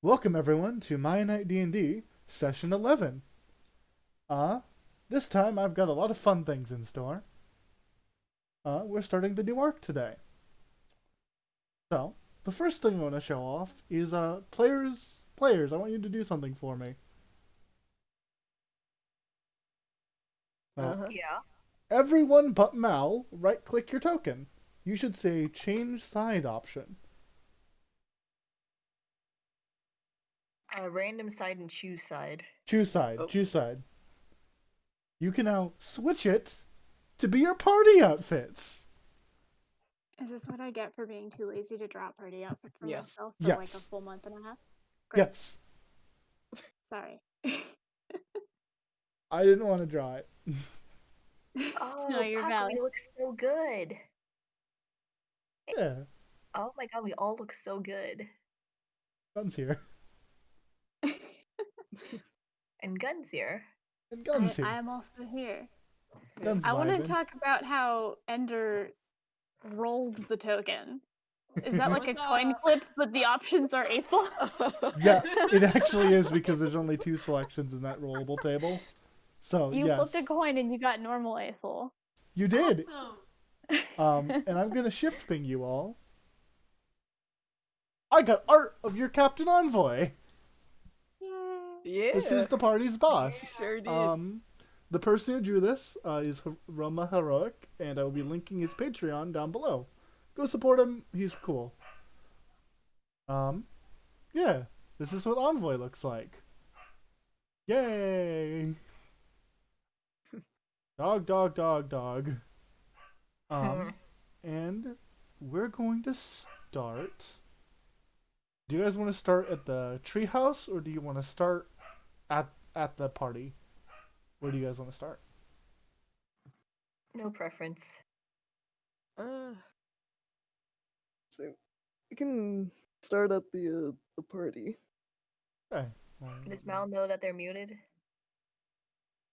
Welcome everyone to Mianite DND Session 11. This time I've got a lot of fun things in store. We're starting the new arc today. So, the first thing I want to show off is, players, I want you to do something for me. Yeah. Everyone but Mal, right-click your token. You should say change side option. Random side and choose side. Choose side, Oh. choose side. You can now switch it to be your party outfits. Is this what I get for being too lazy to draw a party outfit for Yes. myself for like a Yes. full month and a half? Great. Yes. Sorry. I didn't want to draw it. Oh, No, you're Puck, valid. we look so good. Yeah, Oh my god, we all look so good. guns here. And Guns here. And guns here. I am also here. Guns I want vibing. to talk about how Ender rolled the token. Is that like a coin flip, but the options are equal? Yeah, it actually is because there's only 2 selections in that rollable table. So, You yes. flipped a coin and you got normal Aethel. You did. And I'm going to shift ping you all. I got art of your Captain Envoy. Yay. Yeah. This is the party's boss. Sure did. The person who drew this is Roma Heroic, and I will be linking his Patreon down below. Go support him. He's cool. Yeah. This is what Envoy looks like. Yay! Dog, dog, dog, dog. And we're going to start. Do you guys want to start at the treehouse, or do you want to start at the party? Where do you guys want to start? No preference. So we can start at the party. Okay. Does Mal know that they're muted?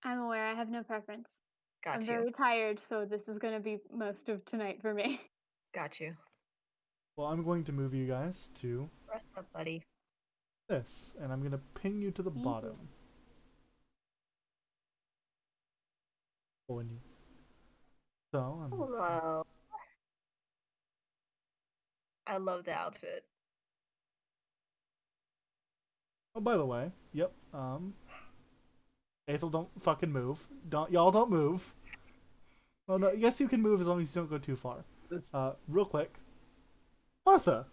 I'm aware. I have no preference. Got I'm you. very tired, so this is going to be most of tonight for me. Got you. Well, I'm going to move you guys to Rest up, buddy. this, and I'm going to ping you to the Thank you. bottom. So, Hello. I love the outfit. oh, by the way, yep. Aethel, don't fucking move. Y'all don't move. Well, no, yes, you can move as long as you don't go too far. Real quick, Martha.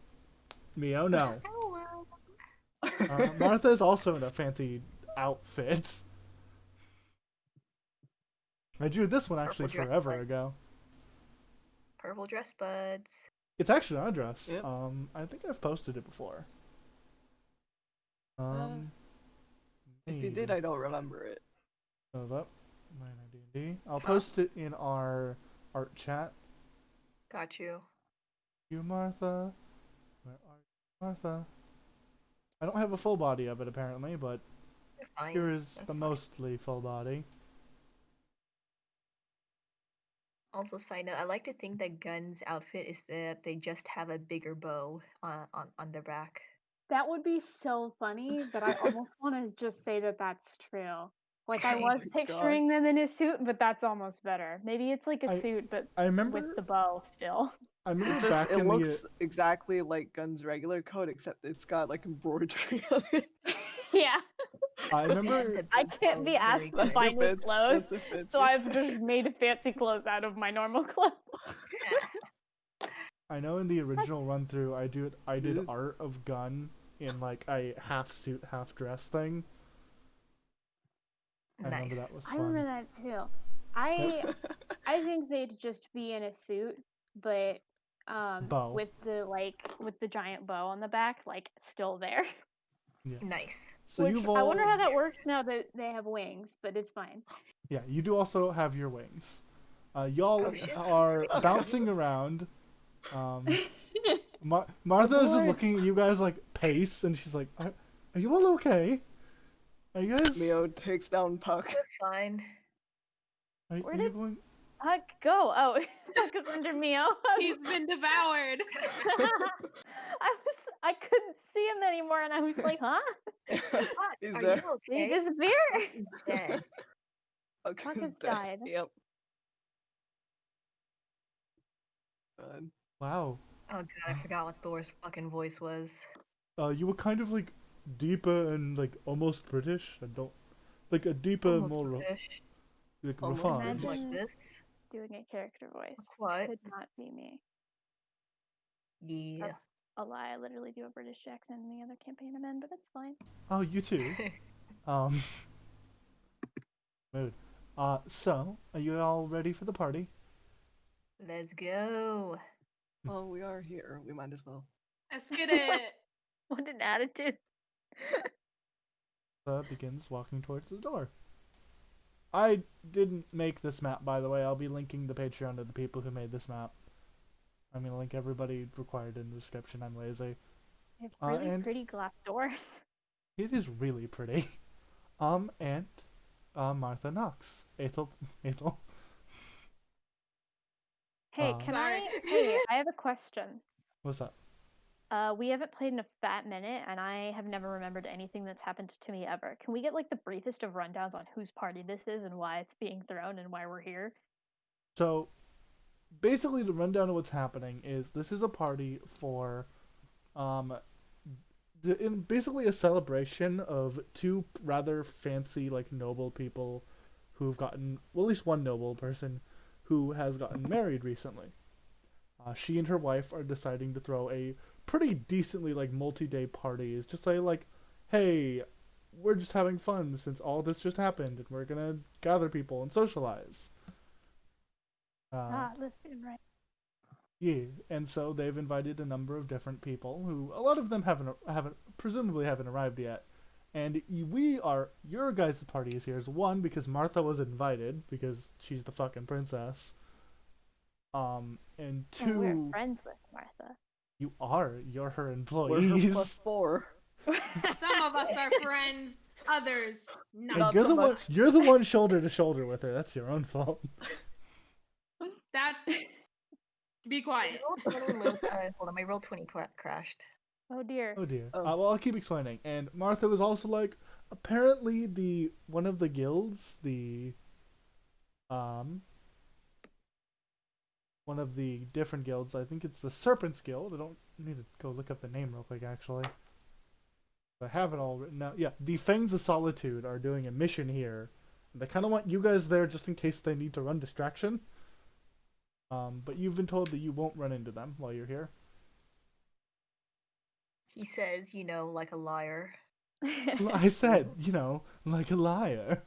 Mio, no. Hello. Martha is also in a fancy outfit. I drew this one actually Purple dress forever bud. ago. Purple dress buds. It's actually on a dress. Yep. I think I've posted it before. If you did, I don't remember it. Move up. D&D. I'll post it in our art chat. Got you. You, Martha. Where are you, Martha? I don't have a full body of it apparently, but You're fine. here is That's the fine. mostly full body. Also, side note, I like to think that Gun's outfit is that they just have a bigger bow on their back. That would be so funny, but I almost want to just say that that's true. Like, I Oh was my God. picturing them in a suit, but that's almost better. Maybe it's like a suit, but I remember. with the bow still. I remember Just back it in looks exactly like Gun's regular coat, except it's got like embroidery on it. Yeah, I remember. The I big can't bow be is very asked to good. find new That's a clothes, That's a so I've just made fancy clothes out of my normal clothes. I know in the original That's- run through, I did Yeah. art of Gun in like a half suit, half dress thing. I Nice. remember that was I fun. remember that too. I think they'd just be in a suit, but Bow. with the giant bow on the back, like still there. Nice. So Which you've all. I wonder how that works now that they have wings, but it's fine. Yeah, you do also have your wings. Y'all Oh, shit. are bouncing around. Martha is Lord. looking at you guys like pace, and she's like, "Are you all okay? Are you guys? Mio takes down Puck. We're fine. Are Where you did- going? Go. Oh, focus under Mio. He's been devoured. I couldn't see him anymore, and I was like, huh? Fuck, He's are there. you Did he okay? disappear? He's dead. Okay, Fuck he's has dead. died. Yep. God. Wow. Oh god, I forgot what Thor's fucking voice was. You were kind of like deeper and like almost British. I don't like a deeper, Almost more British. like Almost refined. British. Like this? Doing a character voice. What? Could not be me. Yeah. That's a lie. I literally do a British accent in the other campaign I'm in, but it's fine. Oh, you too. Mood. So are you all ready for the party? Let's go. Well, we are here. We might as well. Let's get it. What an attitude. Begins walking towards the door. I didn't make this map, by the way. I'll be linking the Patreon to the people who made this map. I'm gonna link everybody required in the description. I'm lazy. It's really and- pretty glass doors. It is really pretty. And Martha Knox. Ethel. Hey, Sorry. Hey, I have a question. What's up? We haven't played in a fat minute, and I have never remembered anything that's happened to me ever. Can we get like the briefest of rundowns on whose party this is and why it's being thrown and why we're here? So, basically, the rundown of what's happening is this is a party for, basically a celebration of two rather fancy, like, noble people who've gotten, well, at least one noble person who has gotten married recently. She and her wife are deciding to throw a pretty decently, like, multi-day party. It's just like, hey, we're just having fun since all this just happened, and we're gonna gather people and socialize. Lesbian, right? Yeah, and so they've invited a number of different people who a lot of them presumably haven't arrived yet. And your guys' party is here is one because Martha was invited because she's the fucking princess. And two, And we're friends with Martha. you're her We're her employees. +4. Some of us are friends, others And not. Not you're so the one. much. You're the one shoulder to shoulder with her. That's your own fault. That's. Be quiet. Hold on, my roll 20 crashed. Oh dear. Oh dear. Oh. Well, I'll keep explaining. And Martha was also like, apparently one of the guilds, one of the different guilds. I think it's the Serpents Guild. I don't need to go look up the name real quick, actually. I have it all written out. Yeah, the Fangs of Solitude are doing a mission here. They kind of want you guys there just in case they need to run distraction. But you've been told that you won't run into them while you're here. He says, like a liar. I said, like a liar.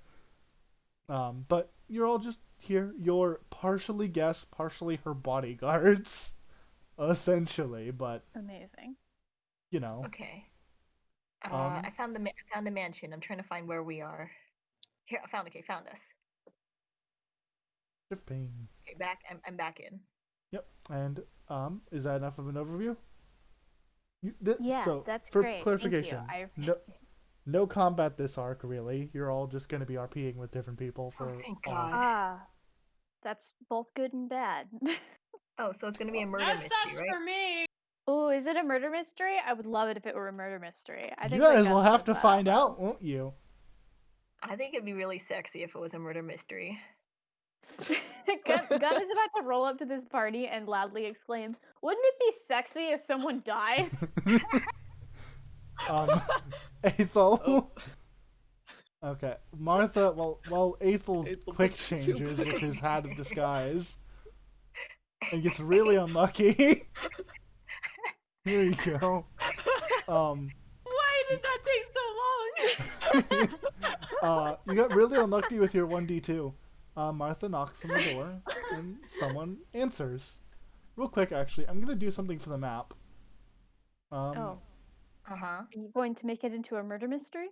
But you're all just here. You're partially guests, partially her bodyguards, essentially. But Amazing. Okay. I found the mansion. I'm trying to find where we are. Here, I found. Okay, found us. pain. Okay, back. I'm back in. Yep. And is that enough of an overview? Yeah, so that's for great. clarification, Thank you. no combat this arc really. You're all just going to be RPing with different people for. Thank God. That's both good and bad. Oh, so it's gonna be a murder That mystery, sucks right? for me. Oh, is it a murder mystery? I would love it if it were a murder mystery. I You think guys that will Gus have says to that find loud. out, won't you? I think it'd be really sexy if it was a murder mystery. Gun is about to roll up to this party and loudly exclaim, "Wouldn't it be sexy if someone died?" Ethel. Oh. Okay, Martha. While Ethel Ethel quick looks changes super with his hat of disguise and gets really unlucky. Here you go. Why did that take so long? You got really unlucky with your 1d2. Martha knocks on the door and someone answers. Real quick, actually, I'm gonna do something for the map. Oh, Uh-huh. are you going to make it into a murder mystery?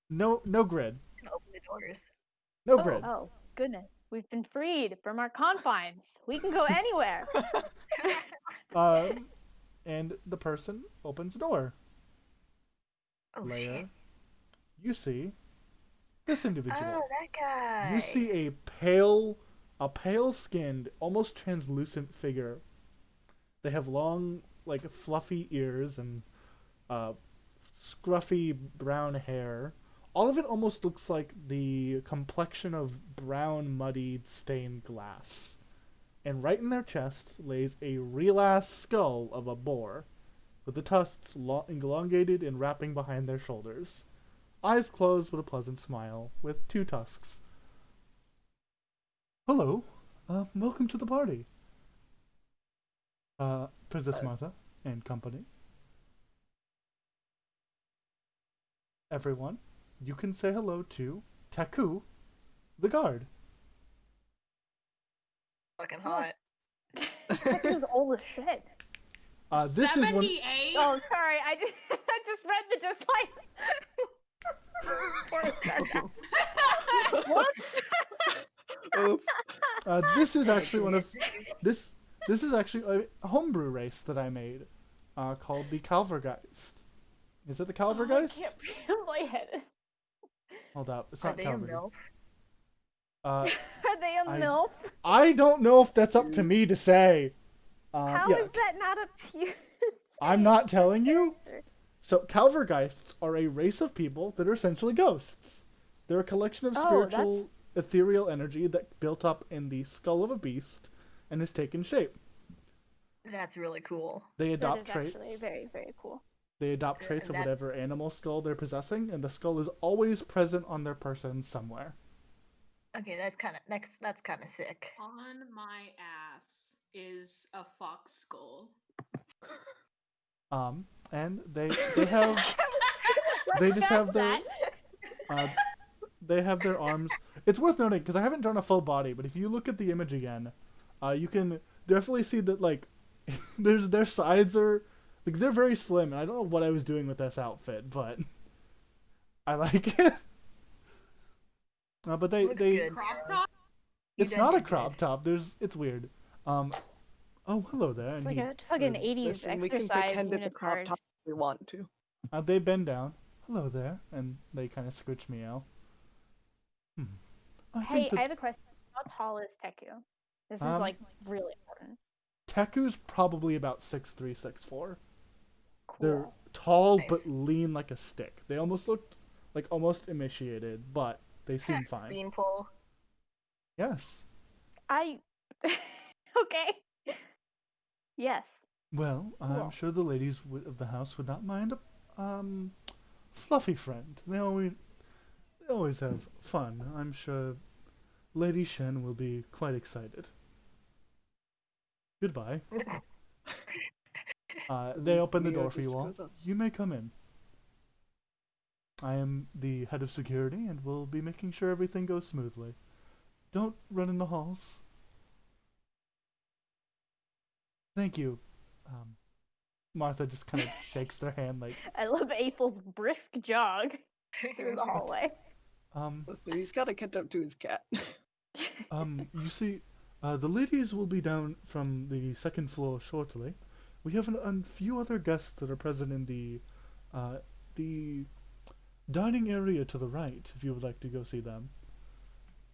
No grid. Open the doors. No grid. Oh, goodness. We've been freed from our confines. We can go anywhere. And the person opens the door. Oh Leia, shit. you see this individual. Oh, that guy. You see a pale, a pale-skinned, almost translucent figure. They have long, like, fluffy ears and scruffy brown hair. All of it almost looks like the complexion of brown, muddied, stained glass. And right in their chest lays a real-ass skull of a boar, with the tusks elongated and wrapping behind their shoulders. Eyes closed with a pleasant smile, with 2 tusks. Hello. Welcome to the party. Princess Martha and company. Everyone, you can say hello to Taku, the guard. Fucking hot. That is old as shit. This is when 78. Oh, sorry. I just read the dislikes. Before I said that. Whoops. Oof. this is actually one of this is actually a homebrew race that I made, called the Calvergeist. Is it the I Calvergeist? can't read my head. Hold up, it's Are not they a Calvergeist. MILF? Are they a I- MILF? I don't know if that's up to me to say. How yeah, is that not up to you? to I'm say? not telling you. Character. So Calvergeists are a race of people that are essentially ghosts. They're a collection of Oh, spiritual, ethereal energy that built up in the skull of a beast and has taken shape. That's really cool. They That adopt is traits. actually very, very cool. They adopt Good, traits of and that- whatever animal skull they're possessing, and the skull is always present on their person somewhere. Okay, that's kind of sick. On my ass is a fox skull. And they have they just have their they have their arms. It's worth noting because I haven't drawn a full body, but if you look at the image again, you can definitely see that like their sides are like they're very slim, and I don't know what I was doing with this outfit, but I like it. But Looks they good. Crop top? You it's done not a did crop good. top. It's weird. Oh, hello there. It's And like he, a fucking 80s Listen, we can exercise pretend it's a unit crop card. top if we want to. they bend down. Hello there, and they kind of scooch me out. I Hey, think that I have a question. How tall is Teku? This is Um, like really important. Teku's probably about 6'3", 6'4". They're Cool. tall Nice. but lean like a stick. They almost look like almost emaciated, but they seem fine. Beanpole. Yes. I. Okay. Yes. Well, I'm Cool. sure the ladies of the house would not mind a fluffy friend. They always have fun. I'm sure Lady Shen will be quite excited. Goodbye. They open the Leo door for just you all. goes up. You may come in. I am the head of security and will be making sure everything goes smoothly. Don't run in the halls. Thank you. Martha just kind of shakes their hand like, I love Ethel's brisk jog through the hallway. Listen, he's got to catch up to his cat. You see, the ladies will be down from the second floor shortly. We have a few other guests that are present in the dining area to the right, if you would like to go see them.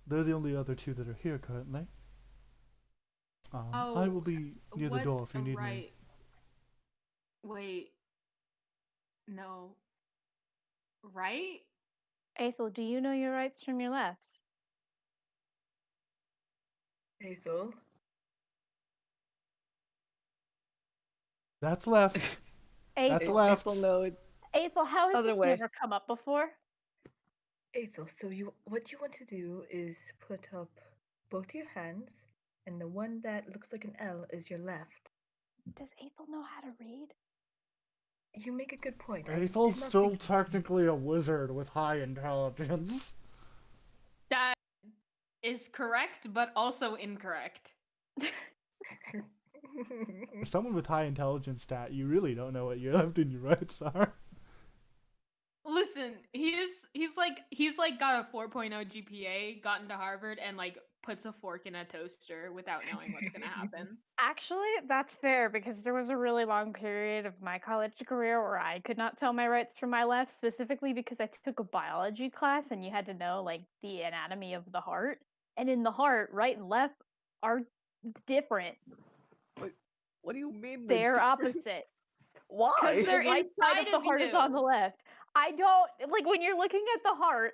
They're the only other 2 that are here currently. I will be near the door if you need me. Wait. No. Right? Ethel, do you know your rights from your lefts? Hazel. That's left. That's Ethel, left. People know it. Ethel, how has Other this way. never come up before? Ethel, so what you want to do is put up both your hands, and the one that looks like an L is your left. Does Ethel know how to read? You make a good point. I Ethel's did not still think- technically a wizard with high intelligence. That is correct, but also incorrect. For someone with high intelligence stat, you really don't know what your left and your rights are. Listen, he's like got a 4.0 GPA, got into Harvard, and like puts a fork in a toaster without knowing what's gonna happen. Actually, that's fair because there was a really long period of my college career where I could not tell my rights from my left, specifically because I took a biology class and you had to know like the anatomy of the heart. And in the heart, right and left are different. What do you mean? They're different? opposite. Why? Because they're The right side inside of the of heart is on the you. left. I don't like when you're looking at the heart.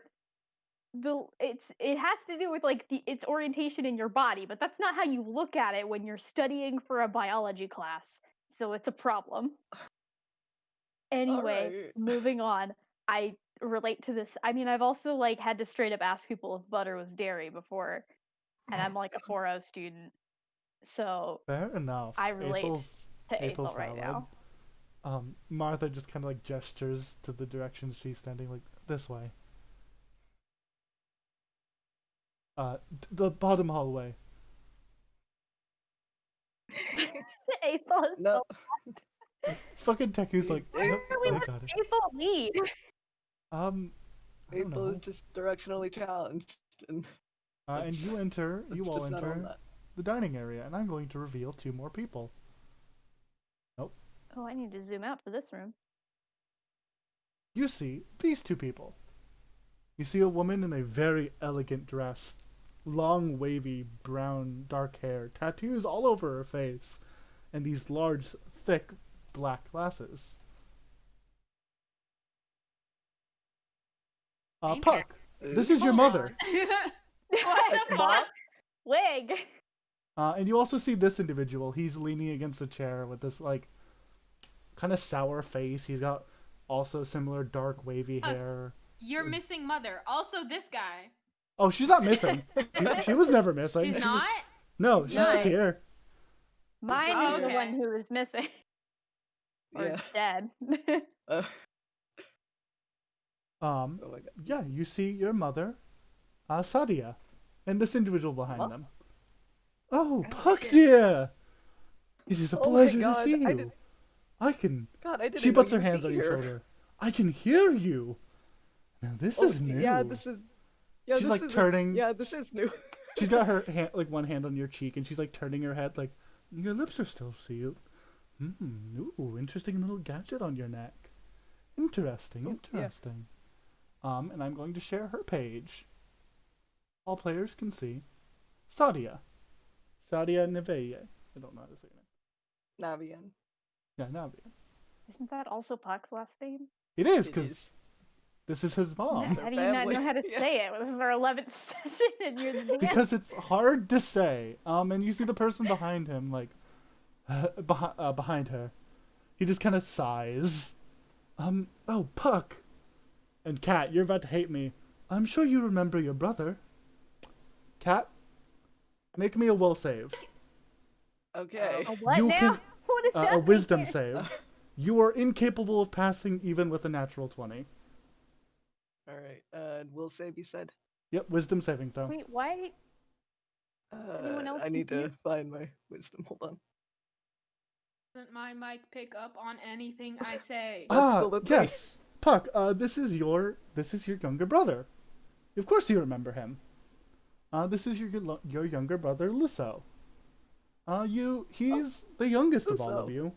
It has to do with like its orientation in your body, but that's not how you look at it when you're studying for a biology class. So it's a problem. Anyway, Alright. moving on. I relate to this. I mean, I've also like had to straight up ask people if butter was dairy before, and I'm like a 4.0 student, so Fair enough. I relate Ethel's to Ethel's Ethel right valid. now. Martha just kind of like gestures to the direction she's standing, like this way. The bottom hallway. Ethel is No. Fucking Teku's like, Hey, yep, really I let got it. Ethel lead. I don't April is know. just directionally challenged. And And you enter, let's you all just not own enter that. the dining area, and I'm going to reveal 2 more people. Oh, I need to zoom out for this room. You see these 2 people. You see a woman in a very elegant dress, long, wavy, brown, dark hair, tattoos all over her face, and these large, thick, black glasses. Thank Puck, this Ooh. is your Hold mother. on. What the Mom? fuck? Wig. And you also see this individual. He's leaning against a chair with this, like, kind of sour face. He's got also similar dark, wavy hair. You're missing mother. Also, this guy. Oh, she's not missing. She was never missing. She's She not? No, She's she's just not. here. Mine Oh, is the okay. one who is missing or Yeah. dead. Uh, oh my god. Yeah, you see your mother, Sadia, and this individual behind Huh? them. Oh, Oh, Puck shit. dear! It is a Oh my pleasure to God, see I you. did- I can. God, I didn't She know puts her you'd hands be on your here. shoulder. I can hear you. Now this Oh, is new. yeah, this is. Yeah, She's this like is turning. Yeah, this is new. She's got her hand, like one hand on your cheek, and she's like turning her head, like your lips are still sealed. Ooh, interesting little gadget on your neck. Interesting, Oh, yeah. interesting. And I'm going to share her page. All players can see. Sadia Neveye. I don't know how to say it. Navian. Yeah, Navia. Isn't that also Puck's last name? It is It because is. this is his mom. Their How do you not family. know how to Yeah. say it? This is our 11th session and you're the DM. Because it's hard to say. And you see the person behind him, like behind her. He just kind of sighs. Oh, Puck. And Kat, you're about to hate me. I'm sure you remember your brother. Kat, make me a will save. Okay. A what You now? can- What is that? A wisdom save. You are incapable of passing even with a natural 20. Alright. Will save, you said? Yep, wisdom saving throw. Wait, why? Anyone else I need to confused? find my wisdom. Hold on. Doesn't my mic pick up on anything I say? That's still the three. Yes. Puck, this is your younger brother. Of course you remember him. This is your younger brother, Lusso. He's the youngest of all of Lusso. you.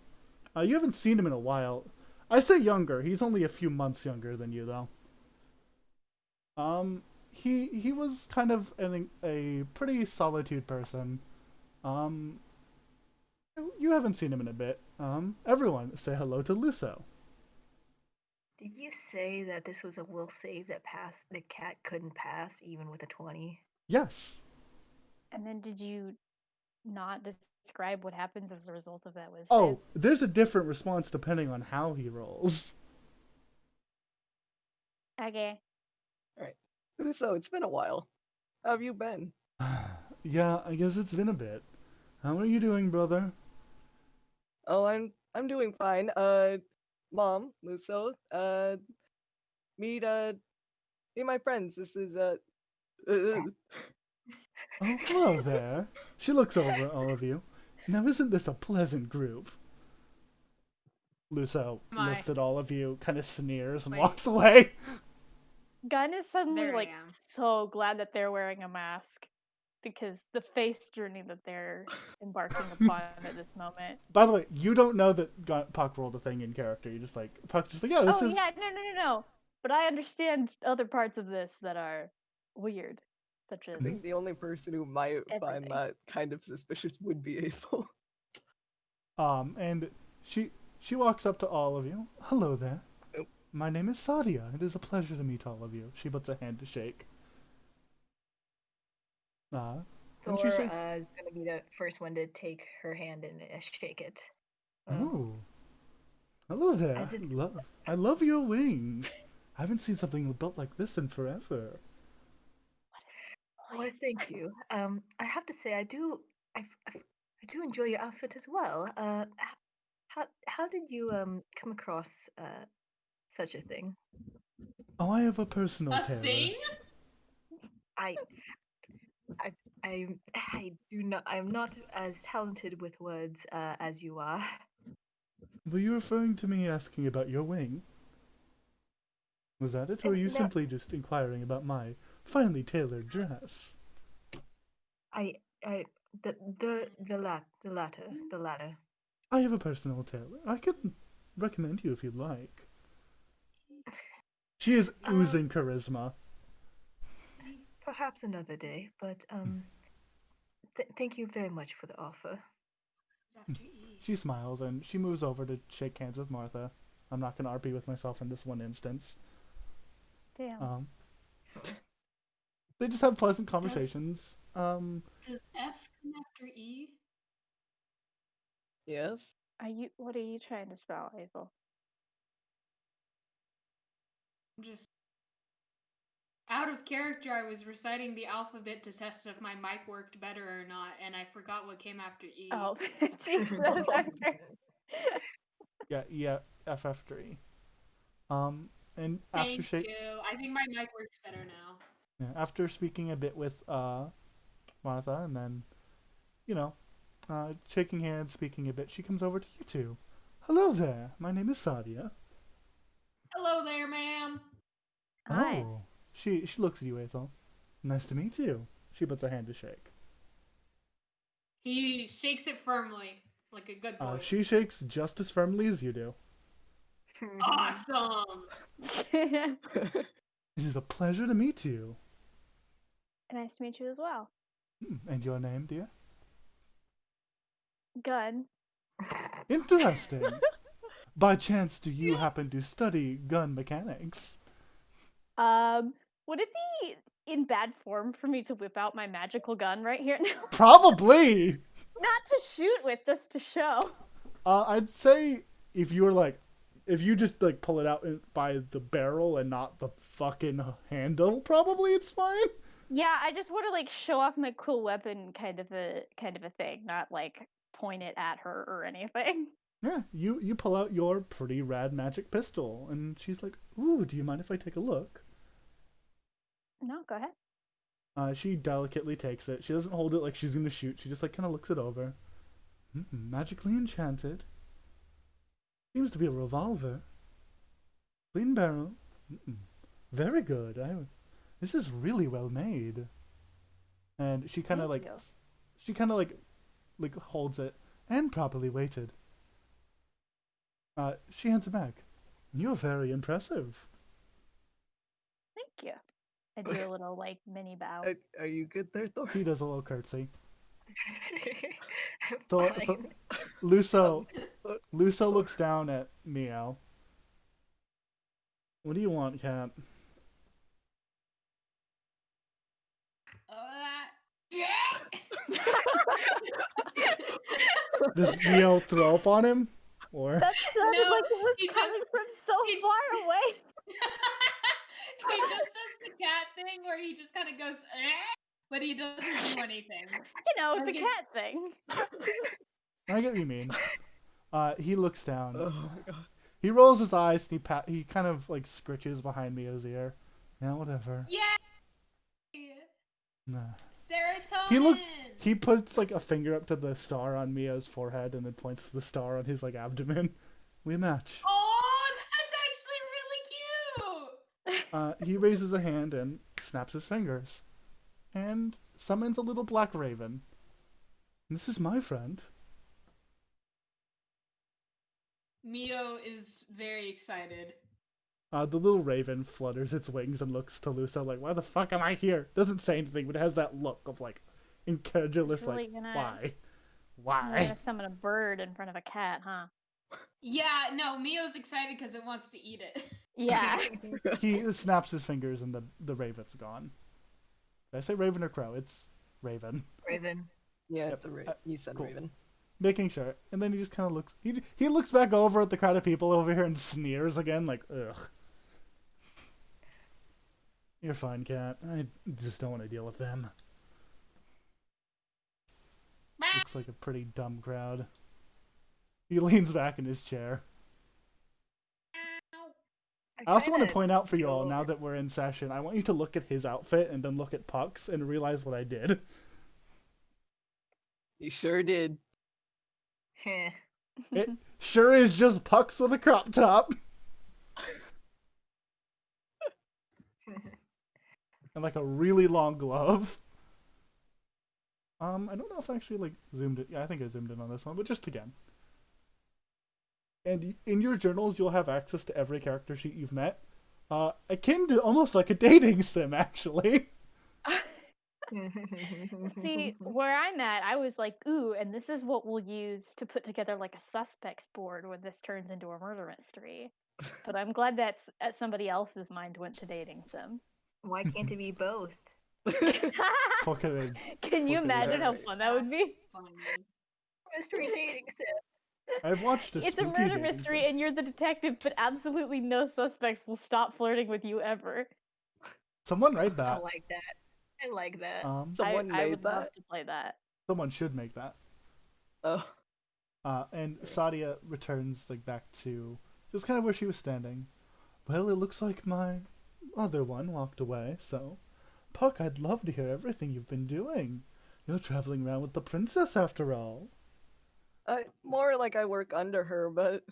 You haven't seen him in a while. I say younger. He's only a few months younger than you, though. He was kind of a pretty solitude person. You haven't seen him in a bit. Everyone say hello to Lusso. Did you say that this was a will save that the cat couldn't pass even with a 20? Yes. And then did you not describe what happens as a result of that wisdom? Oh, there's a different response depending on how he rolls. Okay. So it's been a while. How have you been? Yeah, I guess it's been a bit. How are you doing, brother? Oh, I'm doing fine. Mom, Luso, meet my friends. This is Oh, hello there. She looks over at all of you. Now, isn't this a pleasant group? Lusso My. looks at all of you, kind of sneers, and Wait. walks away. Gun is suddenly There I like am. so glad that they're wearing a mask because the face journey that they're embarking upon at this moment. By the way, you don't know that Puck rolled a thing in character. You just like Puck's just like, yeah, this Oh is. yeah, no. But I understand other parts of this that are weird. such I as think the only person who might find everything. that kind of suspicious would be Ethel. And she walks up to all of you. Hello there. Oh. My name is Sadia. It is a pleasure to meet all of you. She puts a hand to shake. And she Thor shakes. is gonna be the first one to take her hand and shake it. Oh. Hello there. As it's- I love your wing. I haven't seen something built like this in forever. Well, thank you. I have to say, I do enjoy your outfit as well. How did you come across such a thing? Oh, I have a personal A tailor. thing? I I do not. I'm not as talented with words as you are. Were you referring to me asking about your wing? Was that it, or were you No, simply just inquiring about my finely tailored dress? I the latter. I have a personal tailor. I can recommend you if you'd like. She is oozing charisma. Perhaps another day, but thank you very much for the offer. After E. She smiles and she moves over to shake hands with Martha. I'm not gonna RP with myself in this one instance. Damn. They just have pleasant conversations. Does F come after E? Yes. What are you trying to spell, Ethel? I'm just out of character. I was reciting the alphabet to test if my mic worked better or not, and I forgot what came after E. Oh, Jesus. Okay. Yeah, FF3. And after Thank shake, you. I think my mic works better now. yeah, after speaking a bit with Martha, and then, shaking hands, speaking a bit, she comes over to you two. Hello there. My name is Sadia. Hello there, ma'am. Hi. Oh, she looks at you, Ethel. Nice to meet you. She puts a hand to shake. He shakes it firmly, like a good boy. She shakes just as firmly as you do. Awesome. It is a pleasure to meet you. Nice to meet you as well. And your name, dear? Gun. Interesting. By chance, do you happen to study gun mechanics? Would it be in bad form for me to whip out my magical gun right here now? Probably. Not to shoot with, just to show. I'd say if you just pull it out by the barrel and not the fucking handle, probably it's fine. Yeah, I just want to show off my cool weapon, kind of a thing, not point it at her or anything. Yeah, you pull out your pretty rad magic pistol, and she's like, "Ooh, do you mind if I take a look?" No, go ahead. She delicately takes it. She doesn't hold it like she's gonna shoot. She just kind of looks it over. Magically enchanted. Seems to be a revolver. Clean barrel. Very good. This is really well made. And she kind of Thank you. holds it and properly weighted. She hands it back. You're very impressive. Thank you. I do a little mini bow. Are you good there, Thor? He does a little curtsy. I'm Fine. fine. Luso looks down at Mio. What do you want, cat? Yeah. Does Mio throw up on him? Or That sounded No, like it was he coming just- from so he- far away. He just does the cat thing where he just kind of goes, but he doesn't do anything. The Like it- cat thing. I get what you mean. He looks down. Oh my god. He rolls his eyes and he kind of scritches behind Mio's ear. Yeah, whatever. Yeah. Nah. Serotonin. He puts a finger up to the star on Mio's forehead and then points to the star on his abdomen. We match. Oh, that's actually really cute. He raises a hand and snaps his fingers. And summons a little black raven. This is my friend. Mio is very excited. The little raven flutters its wings and looks to Lusa like, why the fuck am I here? Doesn't say anything, but it has that look of like incredulous, Really like, gonna- why? You're Why? gonna summon a bird in front of a cat, huh? Yeah, no, Mio's excited because it wants to eat it. Yeah. He snaps his fingers and the raven's gone. Did I say raven or crow? It's raven. Raven. Yeah, Yep. it's a you said Cool. Raven. Making sure. And then he just kind of looks... He looks back over at the crowd of people over here and sneers again, like, ugh. You're fine, cat. I just don't want to deal with them. Looks like a pretty dumb crowd. He leans back in his chair. I also want to point out for you all, now that we're in session, I want you to look at his outfit and then look at Puck's and realize what I did. You sure did. Heh. It sure is just Puck's with a crop top. And like a really long glove. I don't know if I actually like zoomed it. Yeah, I think I zoomed in on this one, but just again. And in your journals, you'll have access to every character sheet you've met. Akin to almost like a dating sim, actually. See, where I'm at, I was like, ooh, and this is what we'll use to put together like a suspects board when this turns into a murder mystery. But I'm glad that's somebody else's mind went to dating sim. Why can't it be both? Fucking Can you fucking imagine how yes. fun that would be? Funny. Mystery dating sim. I've watched a It's a spooky murder dating mystery, sim. and you're the detective, but absolutely no suspects will stop flirting with you ever. Someone write I that. like that. I like that. Someone I made would that. love to play that. Someone should make that. Oh, And Sadia returns like back to just kind of where she was standing. Well, it looks like my other one walked away, so Puck, I'd love to hear everything you've been doing. You're traveling around with the princess after all. more like I work under her, but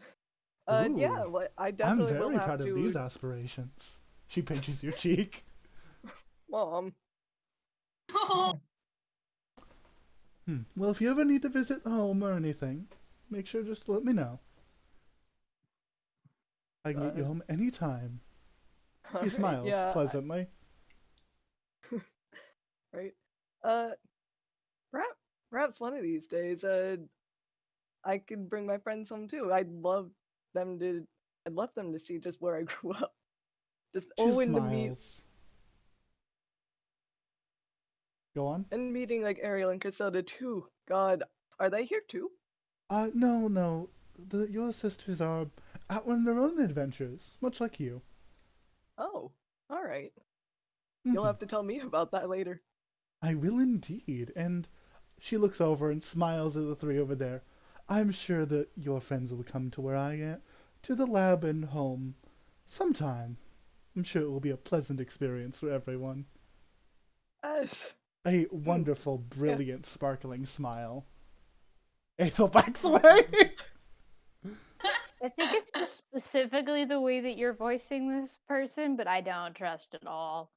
yeah, Ooh. well, I I'm definitely very will have proud to. of these aspirations. She pinches your cheek. Mom, Well, if you ever need to visit home or anything, make sure just to let me know. I can get you home anytime. He alright, smiles yeah, pleasantly. right. Perhaps one of these days, I could bring my friends home too. I'd love them to see just where I grew up. Just She Owen to meet smiles. Go on. and meeting like Ariel and Griselda too. God, are they here too? No. Your sisters are out on their own adventures, much like you. Oh, all right. You'll Mhm. have to tell me about that later. I will indeed. And she looks over and smiles at the three over there. I'm sure that your friends will come to where I am, to the lab and home, sometime. I'm sure it will be a pleasant experience for everyone. Yes. A wonderful, brilliant, sparkling smile. Ethel backs away. I think it's just specifically the way that you're voicing this person, but I don't trust at all.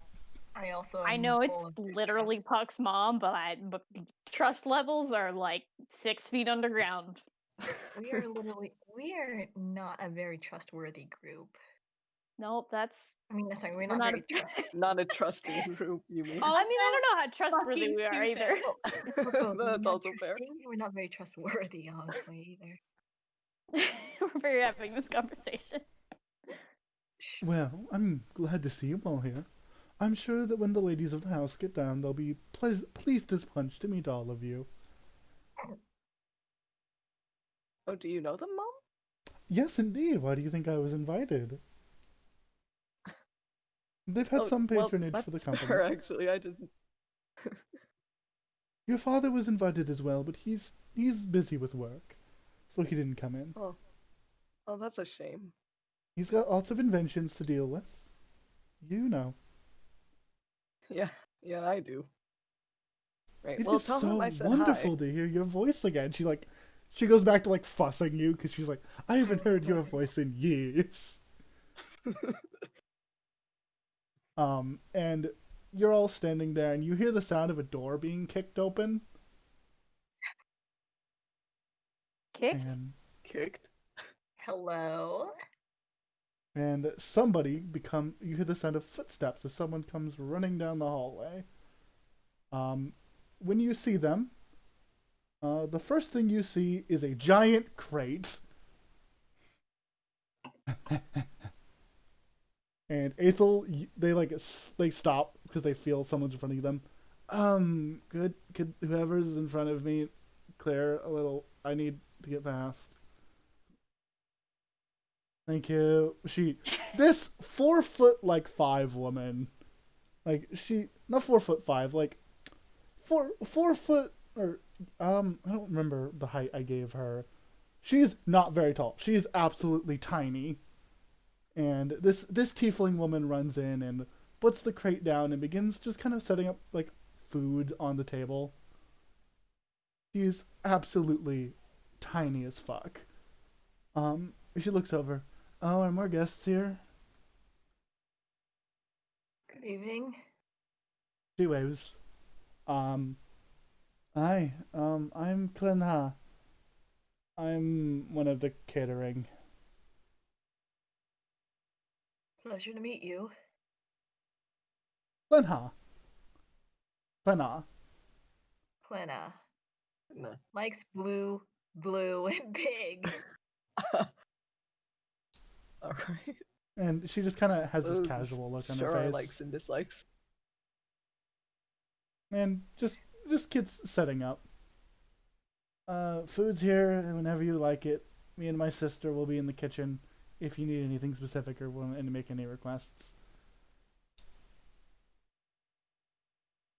I also. I am know it's full of literally distrust. Puck's mom, but trust levels are like 6 feet underground. We are not a very trustworthy group. Nope, that's. I mean, sorry, we're We're not not very a- trusting. Not a trusting group, you mean? Oh, I mean, I don't know how Also, trustworthy fucking we are stupid. either. We're both That's not also fair. trusting, and we're not very trustworthy, honestly, either. We're very having this conversation. Well, I'm glad to see you all here. I'm sure that when the ladies of the house get down, they'll be pleased as punch to meet all of you. Oh, do you know them, Mom? Yes, indeed. Why do you think I was invited? They've had some patronage for the that's company. fair, actually, I just. Your father was invited as well, but he's busy with work, so he didn't come in. Oh, that's a shame. He's got lots of inventions to deal with. You know. Yeah, I do. Right. It Well, is tell so him I said wonderful to hear your voice again. She goes back to like fussing you because she's like, I haven't heard your voice in years. And you're all standing there, and you hear the sound of a door being kicked open. Kicked? And Kicked. Hello. and you hear the sound of footsteps as someone comes running down the hallway. When you see them, the first thing you see is a giant crate. And Ethel, they stop because they feel someone's in front of them. Could whoever's in front of me clear a little? I need to get past. Thank you. This 4'5" woman, not 4'5", like 4 foot, or I don't remember the height I gave her. She's not very tall. She's absolutely tiny. And this tiefling woman runs in and puts the crate down and begins just kind of setting up like food on the table. She's absolutely tiny as fuck. She looks over. Oh, are more guests here? Good evening. She waves. Hi. I'm Klenha. I'm one of the catering. Pleasure to meet you. Klenha. Clena. No. Likes blue, and big. All right. And she just kind of has this Those casual look on sure her are face. likes and dislikes. And just kids setting up. Food's here, and whenever you like it, me and my sister will be in the kitchen if you need anything specific or want to make any requests.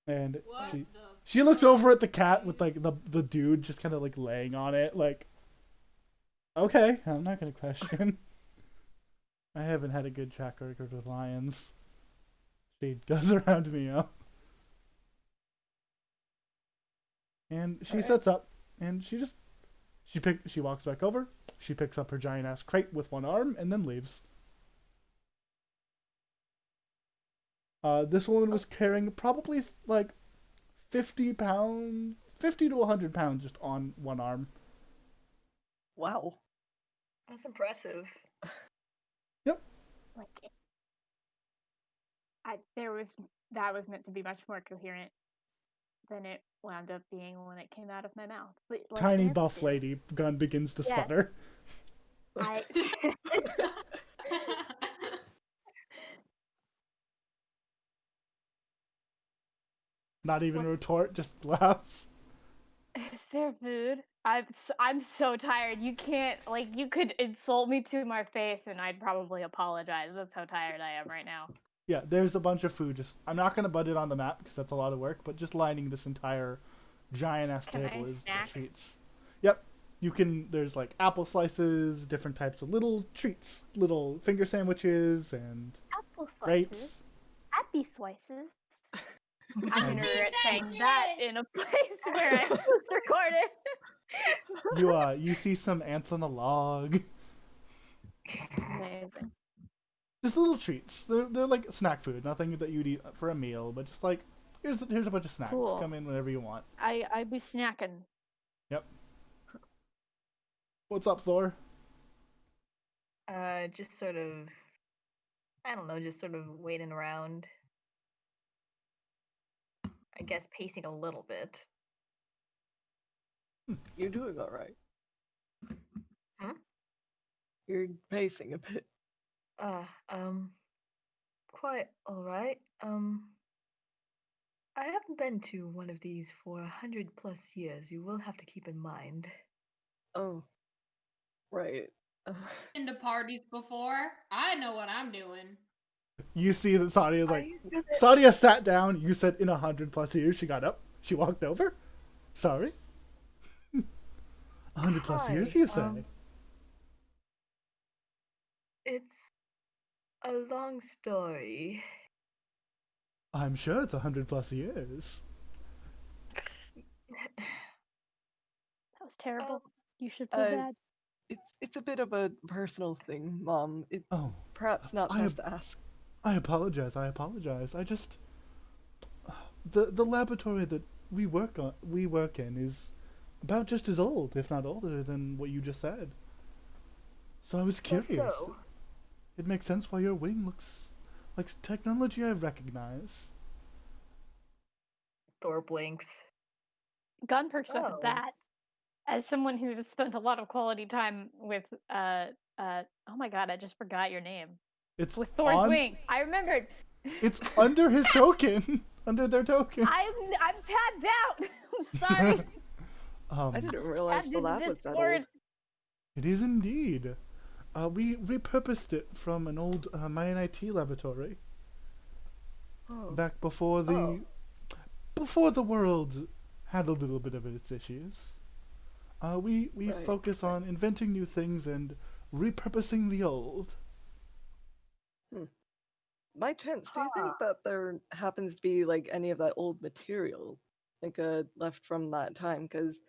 And What the she looks over at the cat with like the dude just kind of like laying on it, like, okay, I'm not gonna question. I haven't had a good track record with lions. She goes around me up. And she sets up, and she walks back over, she picks up her giant ass crate with one arm, and then leaves. This woman was carrying probably like 50 to 100 pounds just on one arm. Wow. That's impressive. Like, that was meant to be much more coherent than it wound up being when it came out of my mouth. But, like, Tiny that's buff it. lady, gun begins to Yeah. sputter. I Not even What's- retort, just laughs. Is there food? I'm so tired. You can't, like, you could insult me to my face and I'd probably apologize. That's how tired I am right now. Yeah, there's a bunch of food. I'm not gonna put it on the map because that's a lot of work. But just lining this entire giant ass Can I table is snack? treats. Yep, you can. There's like apple slices, different types of little treats, little finger sandwiches, and Apple grapes. slices. Happy slices. I'm Um, gonna regret saying that in a place where I was recorded. You see some ants on a log. Amazing. Just little treats. They're like snack food, nothing that you'd eat for a meal, but just like here's a bunch of snacks. Cool. Come in whenever you want. I'd be snacking. Yep. What's up, Thor? Just sort of, I don't know, just sort of waiting around. I guess pacing a little bit. You're doing all right. Hmm? You're pacing a bit. Quite all right. I haven't been to one of these for 100+ years. You will have to keep in mind. Oh. Right. Been to parties before. I know what I'm doing. You see that Sadia's Are like, you sure that- Sadia sat down. You said in 100+ years. She got up. She walked over. Sorry. 100+ years, Hi, you say? It's a long story. I'm sure it's 100+ years. That was terrible. Um, You should feel bad. It's a bit of a personal thing, Mom. It's Oh, perhaps not I best to ask. I apologize. I just the laboratory that we work in is about just as old, if not older, than what you just said. So I was Guess curious. so. It makes sense why your wing looks like technology I recognize. Thor blinks. Gun perks up at Oh. that. As someone who has spent a lot of quality time with oh my god, I just forgot your name. It's With Thor's on. wings. I remembered. It's under his token. Under their token. I'm tabbed out. I'm sorry. I didn't realize Tabbed the into lab was that Discord. old. It is indeed. We repurposed it from an old Mianite laboratory Oh. back before the world had a little bit of its issues. We Right. focus on inventing new things and repurposing the old. By chance, do you think that there happens to be like any of that old material, like left from that time? Because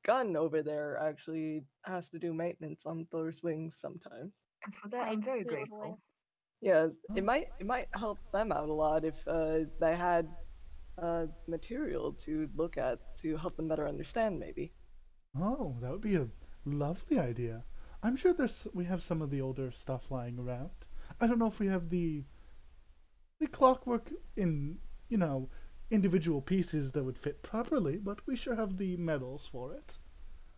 Gun over there actually has to do maintenance on Thor's wings sometimes. And for that, I'm very grateful. Yeah, Oh. it might help them out a lot if they had material to look at to help them better understand, maybe. Oh, that would be a lovely idea. I'm sure we have some of the older stuff lying around. I don't know if we have the clockwork in, individual pieces that would fit properly, but we sure have the metals for it.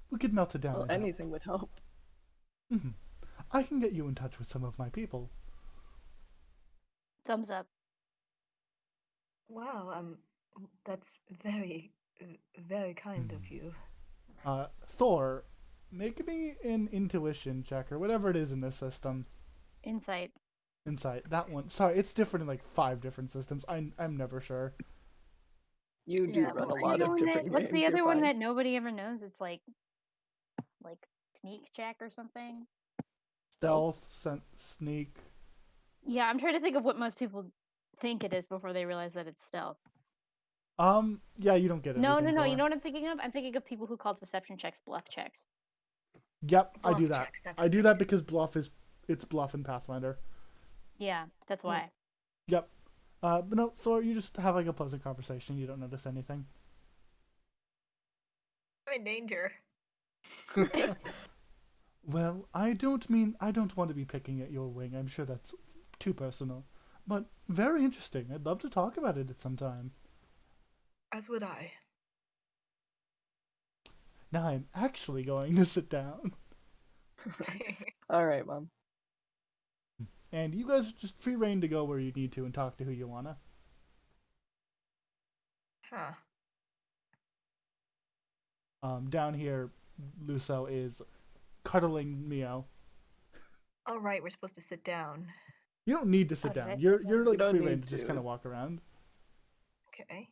We could melt it down. Well, and help. anything would help. Mhm. I can get you in touch with some of my people. Thumbs up. Wow, that's very, very kind of you. Thor, make me an intuition check or whatever it is in this system. Insight. Insight. That one. Sorry, it's different in like 5 different systems. I'm never sure. You do Yeah, run a what's lot The of one different that, what's games. the You're other one fine. that nobody ever knows? It's like sneak check or something. Stealth, sneak. Yeah, I'm trying to think of what most people think it is before they realize that it's stealth. Yeah, you don't get it. No. You know what I'm thinking of? I'm thinking of people who call deception checks bluff checks. Yep, I Bluff do that. checks, that's I do right. that because it's bluff in Pathfinder. Yeah, that's why. Yep. But no, Thor, you just have like a pleasant conversation. You don't notice anything. I'm in danger. Well, I don't want to be picking at your wing. I'm sure that's too personal. But very interesting. I'd love to talk about it at some time. As would I. Now I'm actually going to sit down. All right, Mom. And you guys just free reign to go where you need to and talk to who you wanna. Huh. Down here, Luso is cuddling Mio. All right, we're supposed to sit down. You don't need to sit Okay. down. You're like don't free reign need to just to. kind of walk around. Okay.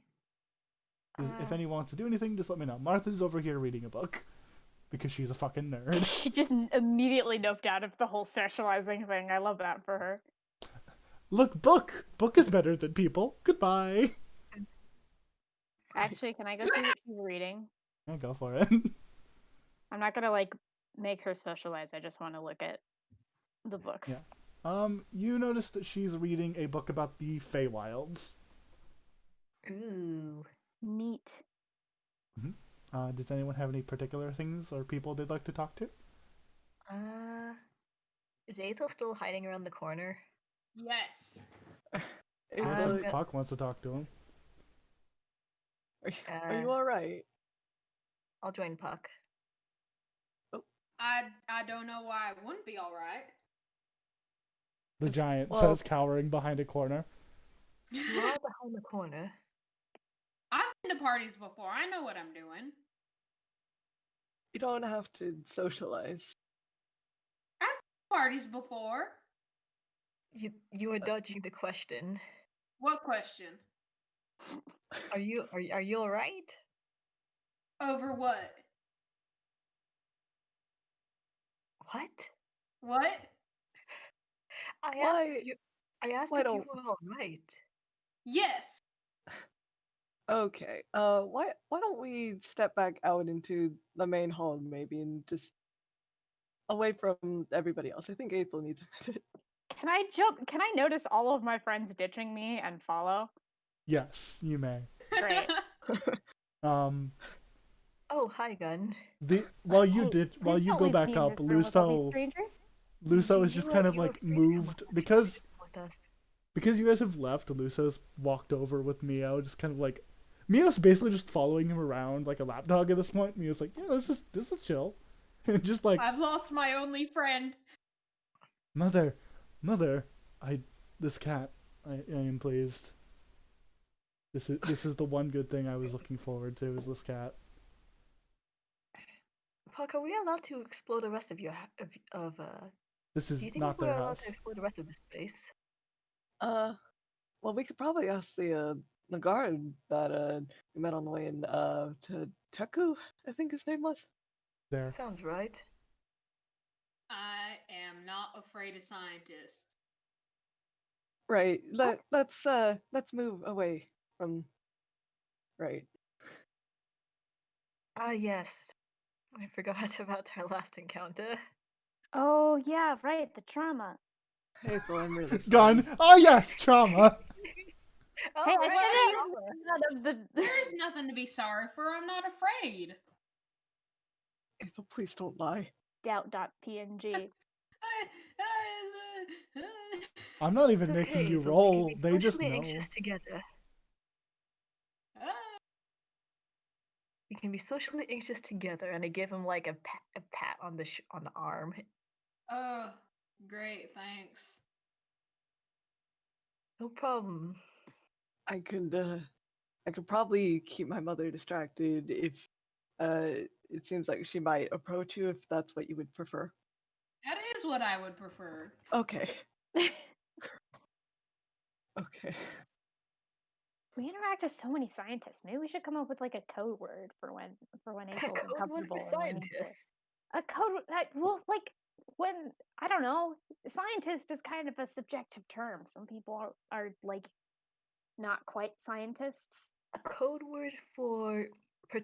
If anyone wants to do anything, just let me know. Martha's over here reading a book because she's a fucking nerd. She just immediately noped out of the whole socializing thing. I love that for her. Look, book is better than people. Goodbye. Actually, can I go see what she's reading? Yeah, go for it. I'm not gonna make her socialize. I just want to look at the books. Yeah. You notice that she's reading a book about the Feywilds. Ooh. Neat. Does anyone have any particular things or people they'd like to talk to? Is Aethel still hiding around the corner? Yes. Puck wants to talk to him. Are you all right? I'll join Puck. I don't know why I wouldn't be all right. The giant Well- says, cowering behind a corner. You are behind the corner. I've been to parties before. I know what I'm doing. You don't have to socialize. Parties before. You are dodging the question. What question? Are you all right? Over what? What? What? I Why- asked you. I asked why if you don't- were all right. Yes. Okay. Why don't we step back out into the main hall maybe and just away from everybody else? I think Aethel needs a minute. Can I jump? Can I notice all of my friends ditching me and follow? Yes, you may. Great. Oh, hi, Gun. While you Hey, go please don't leave back me in up, this room with all these Luso Luso is just kind of like moved because you guys have left. Luso's walked over with Mio, just kind of like Mio's basically just following him around like a lapdog at this point. Mio's like, yeah, this is chill, and just like I've lost my only friend. mother, this cat, I am pleased. This is the one good thing I was looking forward to is this cat. Puck, are we allowed to explore the rest of your This is do you think not we're their allowed house. to explore the rest of this place? Well, we could probably ask the guard that we met on the way in to Teku, I think his name was. There. Sounds right. I am not afraid of scientists. Right. Let's move away from. Right. Ah, yes. I forgot about our last encounter. Oh yeah, right, the trauma. Hey, Phil, I'm really sorry. Gun. Oh yes, trauma. Hey, I right, said it out of the. There's nothing to be sorry for. I'm not afraid. Ethel, please don't lie. Doubt.png. I'm not even It's making okay, you but we can roll. be They just socially know. anxious together. We can be socially anxious together, and I give him like a pat on the on the arm. Oh, great, thanks. No problem. I could probably keep my mother distracted if it seems like she might approach you if that's what you would prefer. That is what I would prefer. Okay. Okay. We interact with so many scientists. Maybe we should come up with like a code word for when A April's code word uncomfortable. for and we need to- scientists. A code well, like when I don't know. Scientist is kind of a subjective term. Some people are like not quite scientists. A code word for Fairy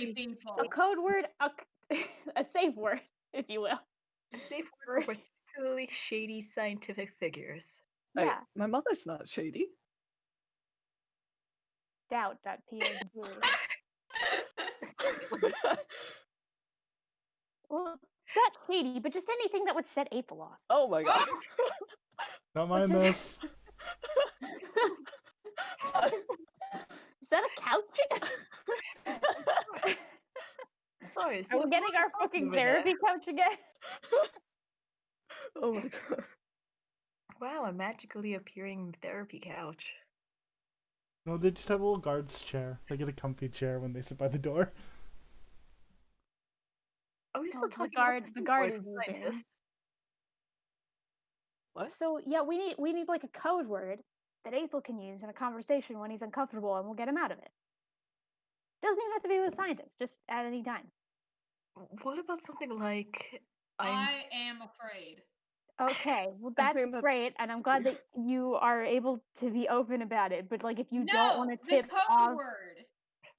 particularly people. A code word, a safe word, if you will. a safe word for particularly shady scientific figures. Yeah. My mother's not shady. Doubt.png. Well, not shady, but just anything that would set April off. Oh my god. Don't mind this. Is that a couch? Sorry, Are we getting our fucking therapy couch again? Oh my god. Wow, a magically appearing therapy couch. No, they just have a little guard's chair. They get a comfy chair when they sit by the door. Are we No, still the talking guard- about this the new guard word is for using. scientist? What? So yeah, we need like a code word that Aethel can use in a conversation when he's uncomfortable, and we'll get him out of it. Doesn't even have to be with scientists, just at any time. What about something like I am afraid. Okay, well I that's think that's- great, and I'm glad that you are able to be open about it. But like, if you don't want to the tip code off, word.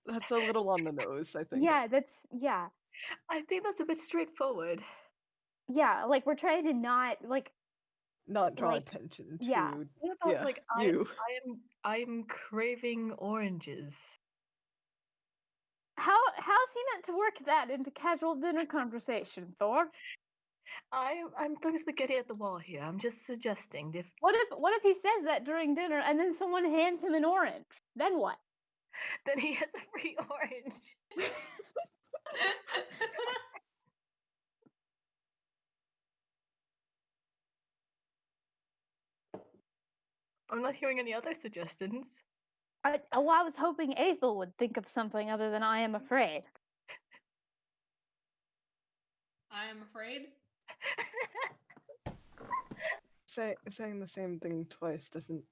That's a little on the nose, I think. yeah, yeah, I think that's a bit straightforward. like we're trying to not like Not draw like, attention to yeah. What about yeah, like you. I'm craving oranges. How's he meant to work that into casual dinner conversation, Thor? I'm throwing spaghetti at the wall here. I'm just suggesting if What if he says that during dinner and then someone hands him an orange? Then what? then he has a free orange. I'm not hearing any other suggestions. I was hoping Aethel would think of something other than I am afraid. I am afraid. Saying the same thing twice doesn't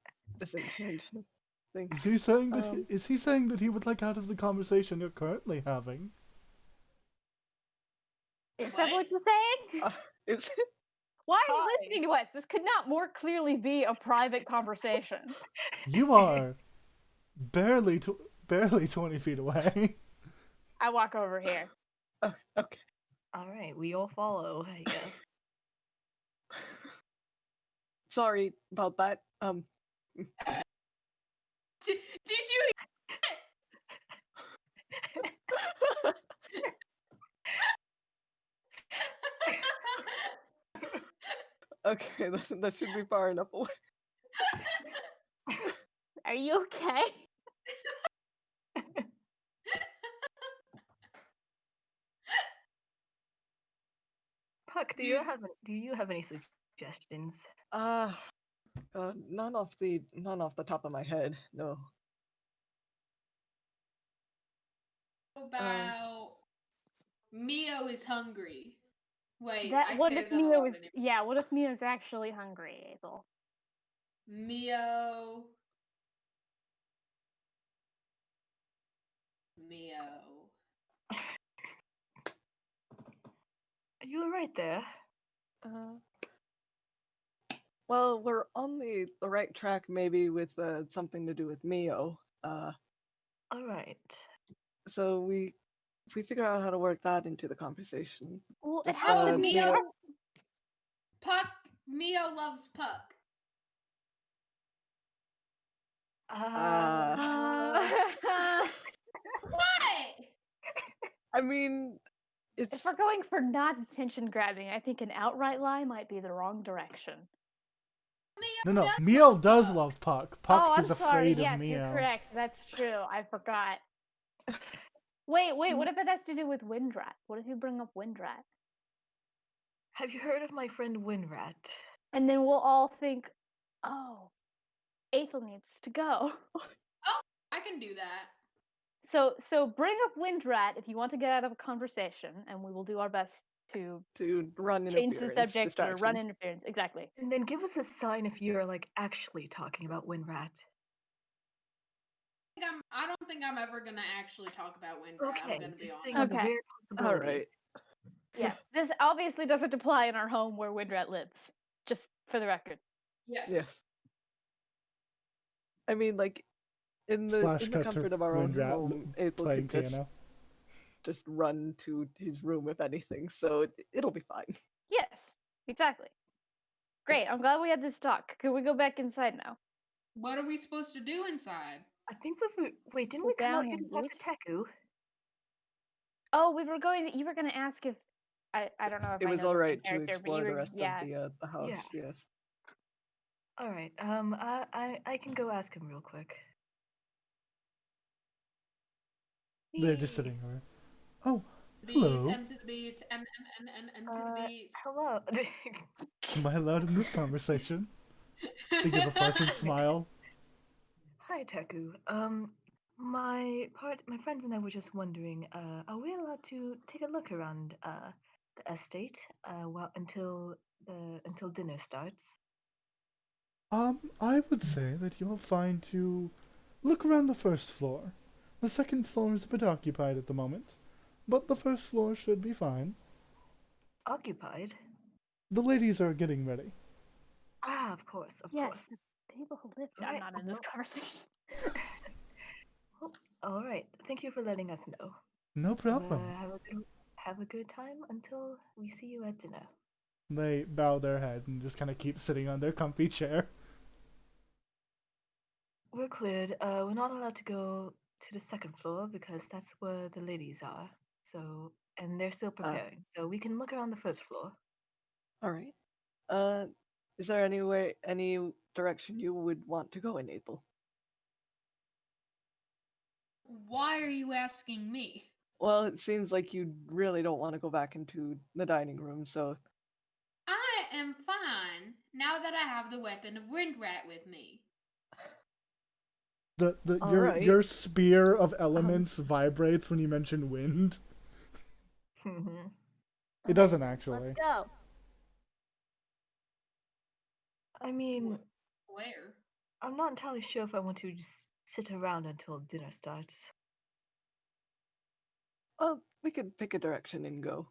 change anything. Is he saying that? Is he saying that he would like out of the conversation you're currently having? Is that what you're saying? Is it? Why are you listening to us? This could not more clearly be a private conversation. You are barely 20 feet away. I walk over here. Oh, okay. All right, we all follow, I guess. Sorry about that. Did you? Okay, that should be far enough away. Are you okay? Puck, do you have any suggestions? None off the top of my head. No. About Mio is hungry. Wait, That I what say if that Mio all is the name. yeah, what if Mio's actually hungry, Ethel? Mio. Are you alright there? Well, we're on the right track, maybe with something to do with Mio. Alright. So if we figure out how to work that into the conversation. Well, Just, How would Mio- Mio? Puck. Mio loves Puck. What? I mean, if it's we're going for not attention grabbing, I think an outright lie might be the wrong direction. Mio No, does Mio love does Puck. love Puck. Puck Oh, I'm is sorry. afraid of Yes, you're Mio. correct. That's true. I forgot. Wait, what if it has to do with Windrat? What if you bring up Windrat? Have you heard of my friend Winrat? And then we'll all think, oh, Ethel needs to go. Oh, I can do that. So bring up Windrat if you want to get out of a conversation, and we will do our best to run change interference, the subject or distraction. run interference. Exactly. And then give us a sign if you're like actually talking about Winrat. I don't think I'm ever gonna actually talk about Windrat. Okay, I'm gonna be this honest. thing is a Okay. weird possibility. All right. Yes. This obviously doesn't apply in our home where Windrat lives. Just for the record. Yes. I mean, like in the Slash in the cut to comfort of our own Windrat home, Ethel playing could piano. just run to his room if anything, so it'll be fine. Yes, exactly. Great. I'm glad we had this talk. Can we go back inside now? What are we supposed to do inside? I think wait, didn't Sit we come out down here to and talk eat? to Teku? Oh, you were going to ask if I don't know if It I was know all the right same to character, but explore you the were rest of the house. Yeah. Yes. Alright, I can go ask him real quick. They're just Yay. sitting there. Oh, Beats, hello. M to the beats, M to the beats. Hello. Am I allowed in this conversation? They give a pleasant smile. Hi, Teku. My friends and I were just wondering, are we allowed to take a look around the estate until dinner starts? I would say that you're fine to look around the first floor. The second floor is a bit occupied at the moment, but the first floor should be fine. Occupied? The ladies are getting ready. Ah, of course. yes, the people who live. I'm Right, not in this well- conversation. Well, all right. Thank you for letting us know. No problem. Have a good time until we see you at dinner. They bow their head and just kind of keep sitting on their comfy chair. We're cleared. We're not allowed to go to the second floor because that's where the ladies are. So, and they're still preparing. So we can look around the first floor. All right. Is there any direction you would want to go in, Ethel? Why are you asking me? Well, it seems like you really don't want to go back into the dining room, so I am fine now that I have the weapon of Windrat with me. Your spear of elements vibrates when you mention wind. It doesn't actually. Let's go. I mean, Where? I'm not entirely sure if I want to just sit around until dinner starts. well, we could pick a direction and go.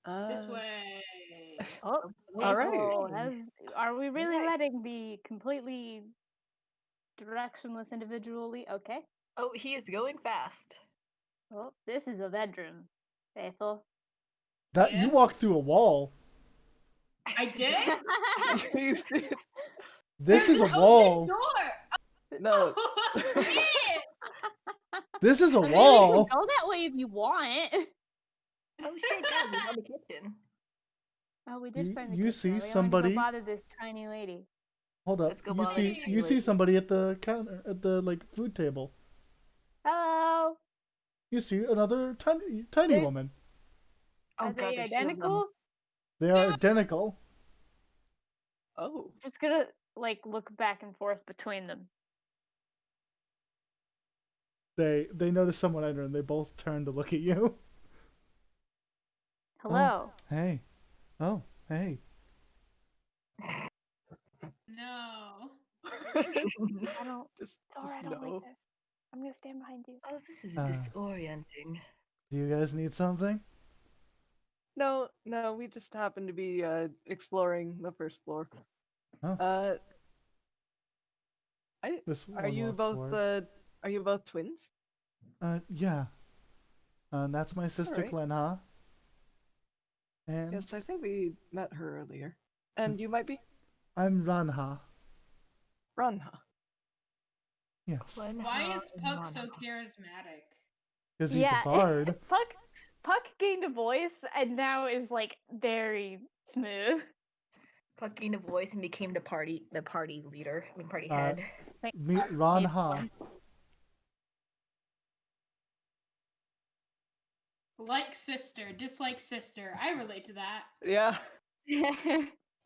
This way. Oh, All right. Ethel, are we really Right. letting the completely directionless individual lead? Okay. Oh, he is going fast. Well, this is a bedroom, Ethel. You Yes? walked through a wall. I did? You did- This is a There's an wall. open door. No. Oh, shit. This is a I mean, you wall. can go that way if you want. Oh shit, guys, he's on the kitchen. Oh, we did find the you kitchen. see We only somebody. go bother this tiny lady. Hold up. Let's go You bother see the tiny you see lady. somebody at the counter at the like food table. Hello. You see another tiny There's- woman. Oh Are god, they there's two of them. identical? They are identical. Oh. Just gonna like look back and forth between them. They notice someone enter and they both turn to look at you. Hello. Hey. Oh, hey. No. I don't. just Dora, I don't no. like this. I'm gonna stand behind you. Oh, this is Uh. disorienting. Do you guys need something? No, we just happen to be exploring the first floor. Oh. I This are one you walks both forward. are you both twins? Yeah. That's my sister Alright. Glenha. And Yes, I think we met her earlier. And you might be I'm Ranha. Ranha. Yes. Why is Puck so charismatic? Because he's a bard. Puck gained a voice and now is like very smooth. Puck gained a voice and became the party leader, party Uh, head. Meet Ranha. Like sister, dislike sister. I relate to that. Yeah.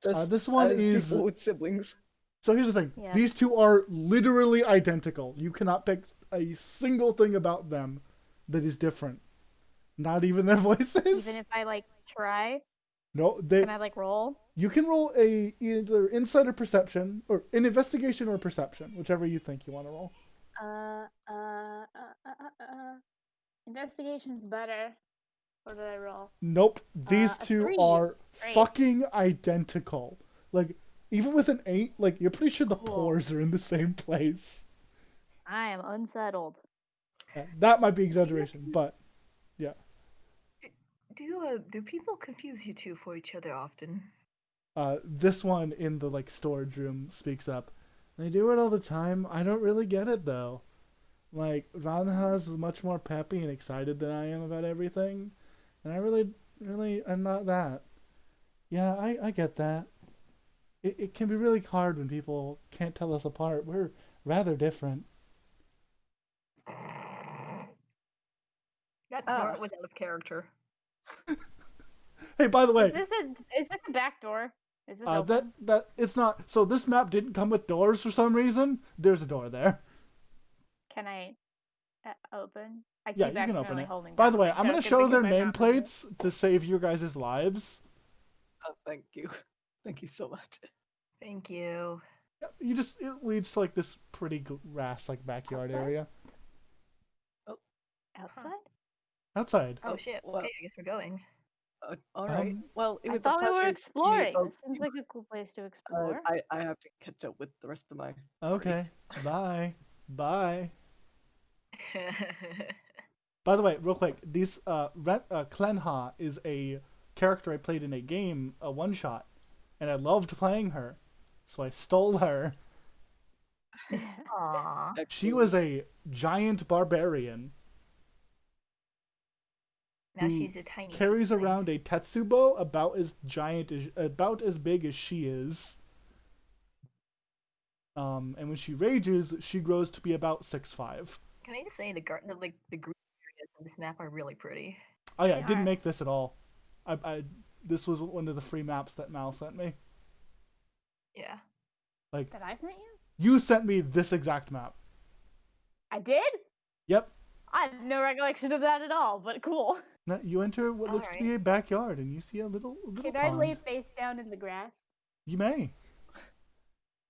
Just This one as is. people with siblings. So here's the thing. Yeah. These two are literally identical. You cannot pick a single thing about them that is different. Not even their voices. Even if I like try, No, can I like roll? You can roll a either insight or perception, or an investigation or perception, whichever you think you want to roll. Investigation's better. What did I roll? Nope, these A two 3. are Great. fucking identical. Like, even with an 8, like, you're pretty sure the Cool. pores are in the same place. I am unsettled. That might be exaggeration, but yeah. Do people confuse you two for each other often? This one in the like storage room speaks up. They do it all the time. I don't really get it though. Like Ranha's much more peppy and excited than I am about everything, and I really I'm not that. Yeah, I get that. It can be really hard when people can't tell us apart. We're rather different. That's not without of character. Hey, by the way, Is this a back door? Is this open? that it's not. So this map didn't come with doors for some reason. There's a door there. Can I open? I keep Yeah, you can open accidentally it. holding By down the way, my I'm gonna token show their because I'm not looking. nameplates to save your guys' lives. Oh, thank you. Thank you so much. Thank you. It leads to like this pretty grass like backyard Outside? area. Outside? Outside. Oh shit. well- Okay, I guess we're going. All right. Well, it I was a thought we pleasure were to meet exploring. both This seems of you. like a cool place to explore. I have to catch up with the rest of my. Okay. Bye. Bye. By the way, real quick, these Klenha is a character I played in a game, a one shot, and I loved playing her, so I stole her. Aww. She was a giant barbarian. Now who she's a tiny. Carries tiefling. around a Tetsubo about as big as she is. And when she rages, she grows to be about 6'5". Can I just say the green areas on this map are really pretty. Oh yeah, I They didn't are. make this at all. This was one of the free maps that Mal sent me. Yeah. Like, That I sent you? you sent me this exact map. I did? Yep. I have no recollection of that at all, but cool. Now, you enter what looks to be a backyard, and you see a little Can pond. I lay face down in the grass? You may.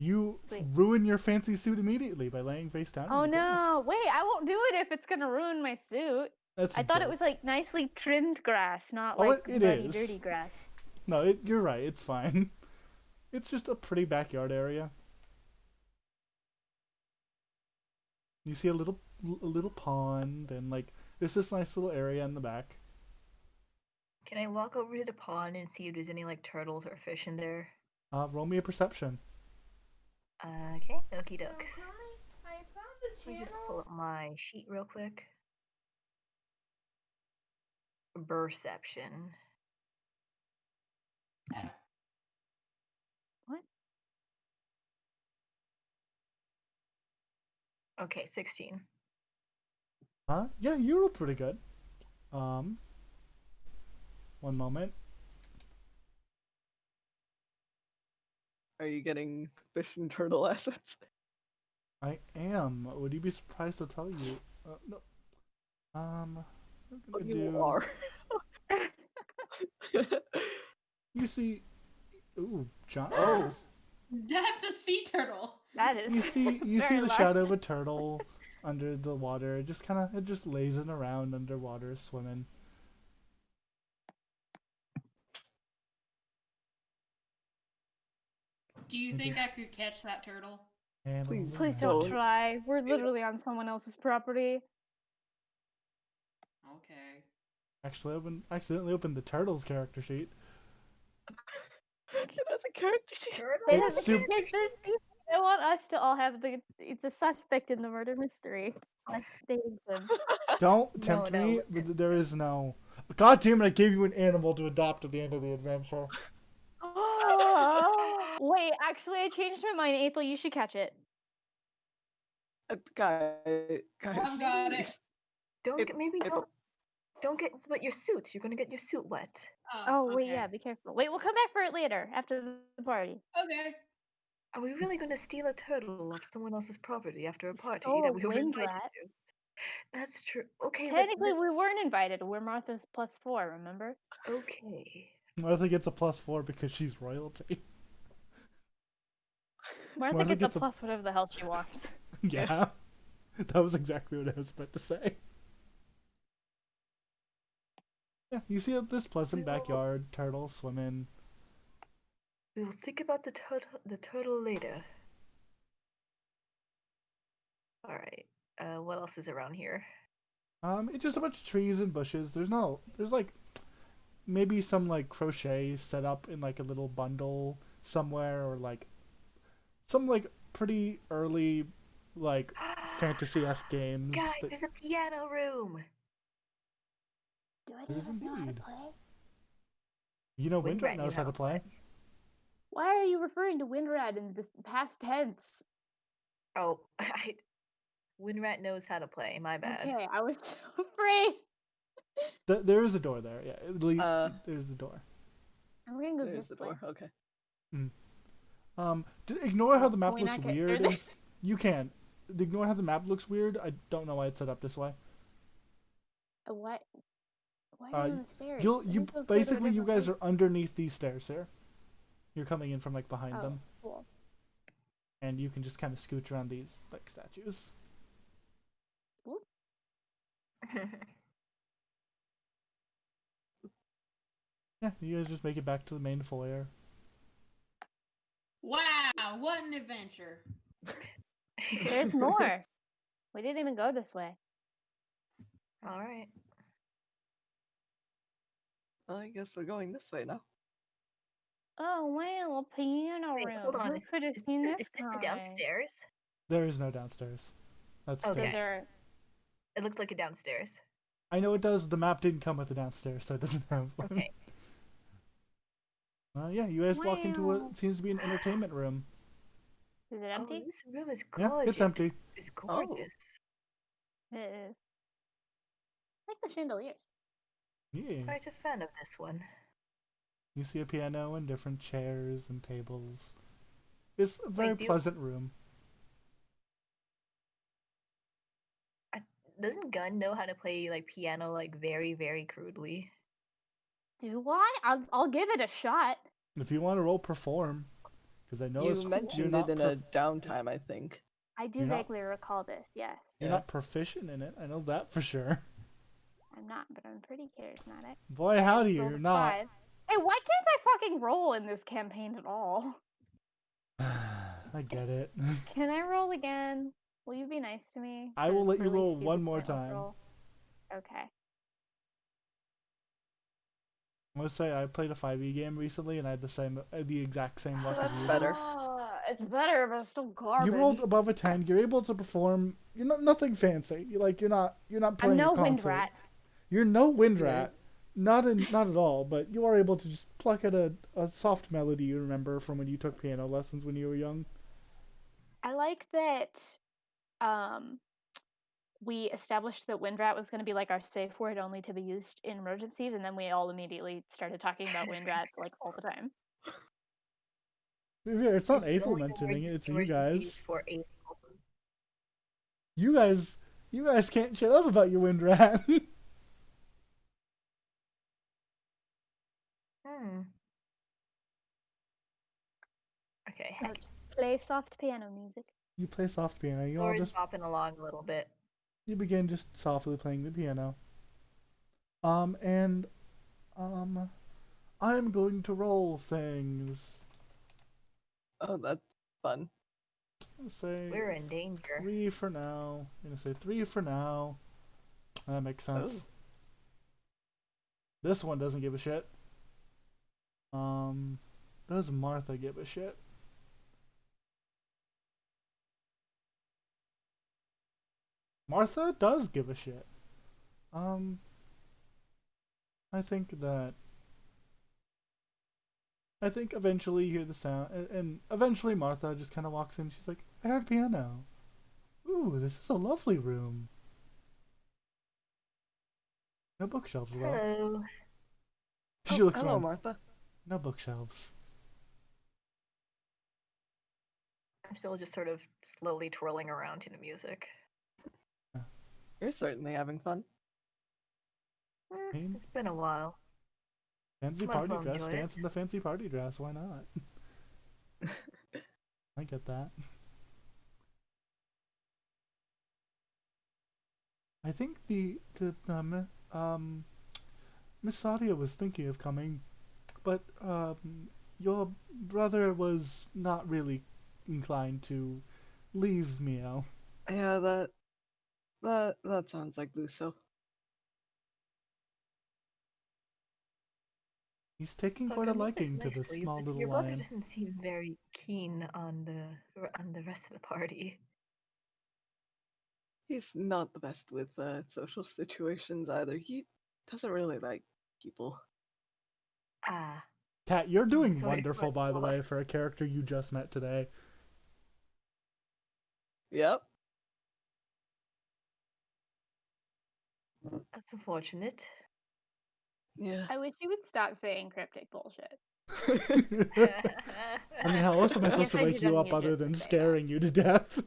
You Sweet. ruin your fancy suit immediately by laying face down. Oh in the grass. no! Wait, I won't do it if it's gonna ruin my suit. That's a I thought it joke. was like nicely trimmed grass, not Oh, like it muddy, is. dirty grass. No, you're right. It's fine. It's just a pretty backyard area. You see a little pond, and like there's this nice little area in the back. Can I walk over to the pond and see if there's any like turtles or fish in there? Roll me a perception. Okay, okie dokes. I found a Let me just pull up my sheet real quick. Perception. What? Okay, 16. Yeah, you rolled pretty good. One moment. Are you getting fish and turtle assets? I am. Would you be surprised to tell you? No. We're gonna You do. are. You see. Ooh, John. Oh, That's a sea turtle. That is. you see very the large. shadow of a turtle under the water. It just lazing around underwater, swimming. Do you think I could catch that turtle? Please Please don't. don't try. We're literally on someone else's property. Okay. Actually, accidentally opened the turtle's character sheet. It has a character sheet. They It's have the super- I want us to all have the. It's a suspect in the murder mystery. It's like dating them. Don't No, tempt no, me. we're There is no. God damn it! I gave you an animal to adopt at the end of the adventure. Wait, actually, I changed my mind. April, you should catch it. Guys, I've got it. please. Don't It- get, maybe it- don't get wet your suit. You're gonna get your suit wet. Oh, wait, okay. yeah, be careful. Wait, we'll come back for it later after the party. Okay. Are we really gonna steal a turtle off someone else's property after a party Stole that a we were wind invited rat. to? That's true. Okay, Technically, we weren't invited. We're Martha's +4, remember? okay. Martha gets a +4 because she's royalty. Martha Martha gets gets a a- plus whatever the hell she wants. Yeah, that was exactly what I was about to say. Yeah, you see this pleasant We will- backyard, turtle swimming. We'll think about the turtle later. All right. What else is around here? It's just a bunch of trees and bushes. There's like maybe some like crochet set up in like a little bundle somewhere, or like some like pretty early like fantasy-esque games. Guys, that- there's a piano room. Do any There's of us know how to indeed. play? You know, Windrat Windrat knew knows how to play. Why are you referring to Windrat in this past tense? Oh, Winrat knows how to play. My bad. Okay, I was so afraid. There is a door there. Yeah, there's a door. I'm gonna go There's this the way. door. Okay. Ignore how Oh, the map can we looks not get weird. through this? You can. Ignore how the map looks weird. I don't know why it's set up this way. What? Why are you on the stairs? You Aren't we supposed to go to a basically you different guys place? are underneath these stairs here. You're coming in from like behind Oh, them, cool. and you can just kind of scooch around these like statues. Whoop. Yeah, you guys just make it back to the main foyer. Wow, what an adventure. There's more. We didn't even go this way. All right. Well, I guess we're going this way now. Oh wow, a piano Wait, room. hold on. Who could have seen this Is this the coming? downstairs? There is no downstairs. That's Okay. stairs. There. It looked like a downstairs. I know it does. The map didn't come with the downstairs, so it doesn't have one. Okay. Yeah, you guys walk into Wow. what seems to be an entertainment room. Is it Oh, empty? this room is Yeah, gorgeous. it's empty. It's Oh. gorgeous. It is. I like the chandeliers. Yeah. Quite a fan of this one. You see a piano and different chairs and tables. It's a very do you- pleasant room. Doesn't Gunn know how to play like piano like very, very crudely? Do I? I'll give it a shot. If you want to roll perform, because I know You you're mentioned not it in a downtime, I think. I do You're not- vaguely recall this. Yes. you're Yeah. not proficient in it. I know that for sure. I'm not, but I'm pretty charismatic. Boy, howdy, Rolled you're a not. 5. Hey, why can't I fucking roll in this campaign at all? I get it. Can I roll again? Will you be nice to me? I will 'Cause let it's you really roll stupid one more pointless time. roll. Okay. I must say I played a 5e game recently and I had the exact same luck as That's you. better. It's better, but it's still garbage. You rolled above a 10. You're able to perform. You're not nothing fancy. You're not I'm playing no a wind concert. rat. You're no wind rat. not at all, but you are able to just pluck at a soft melody you remember from when you took piano lessons when you were young. I like that we established that Windrat was going to be like our safe word only to be used in emergencies, and then we all immediately started talking about Windrat like all the time. It's not It's the Aethel only mentioning word it, it's the you emergency used guys. for a. You guys can't shut up about your wind rat. Okay. Play soft piano music. You play soft piano. You all Laura's just bopping along a little bit. you begin just softly playing the piano. And I'm going to roll things. Oh, that's fun. Say We're in danger. 3 for now. I'm gonna say 3 for now. That makes sense. Oh. This one doesn't give a shit. Does Martha give a shit? Martha does give a shit. I think eventually you hear the sound, and eventually Martha just kind of walks in. She's like, I heard piano. Ooh, this is a lovely room. No bookshelves, though. Hello. She looks Hello, around. Martha. No bookshelves. I'm still just sort of slowly twirling around to the music. You're certainly having fun. It's been a while. Fancy Might as party well dress. enjoy Dance it. in the fancy party dress. Why not? I get that. I think Miss Sadia was thinking of coming, but your brother was not really inclined to leave Mio. Yeah, that sounds like Luso. He's taking Look, quite a I know this liking to this nicely, small but little your brother lion. doesn't seem very keen on the rest of the party. He's not the best with social situations either. He doesn't really like people. Ah, Kat, you're I'm doing sorry wonderful, for by the way, loss. for a character you just met today. Yep. That's unfortunate. Yeah. I wish you would stop saying cryptic bullshit. I mean, how else am I I supposed guess to I wake did you on up you other just to than say that. scaring you to death?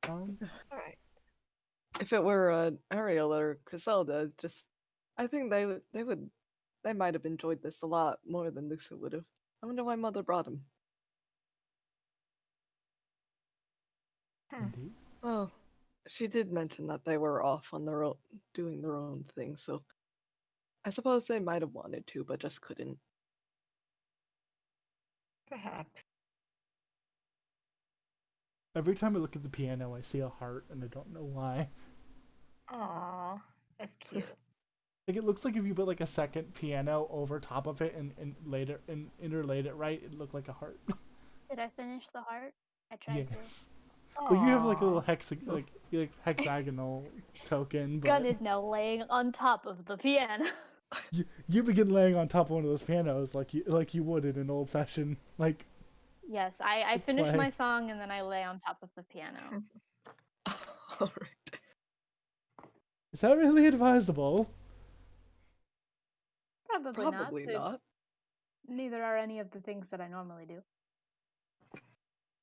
Alright. If it were Ariel or Griselda, I think they might have enjoyed this a lot more than Lucy would have. I wonder why Mother brought him. Indeed. Well, she did mention that they were off on their own, doing their own thing, so I suppose they might have wanted to, but just couldn't. Perhaps. Every time I look at the piano, I see a heart, and I don't know why. Aw, that's cute. Like, it looks like if you put like a second piano over top of it and later and interlaid it right, it'd look like a heart. Did I finish the heart? I tried Yes. Aww. Well, you have like a little hexagonal token, to. Gun but is now laying on top of the piano. you begin laying on top of one of those pianos like you would in an old fashioned like. Yes, I finish play. my song and then I lay on top of the piano. All right. Is that really advisable? Probably Probably not. Neither are any of the things that I normally do.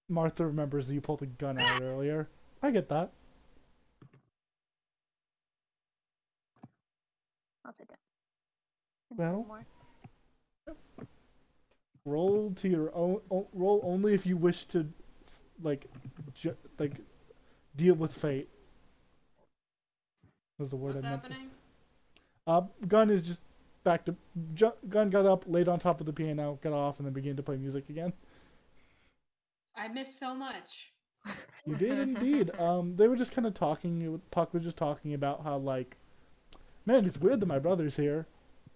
Martha remembers that you pulled a gun out earlier. I get that. I'll sit down. Well, More. roll to your own. Roll only if you wish to, like deal with fate. Was the word What's I meant. happening? Gun is just back to. Gun got up, laid on top of the piano, got off, and then began to play music again. I missed so much. You did indeed. They were just kind of talking. Puck was just talking about how like, man, it's weird that my brother's here.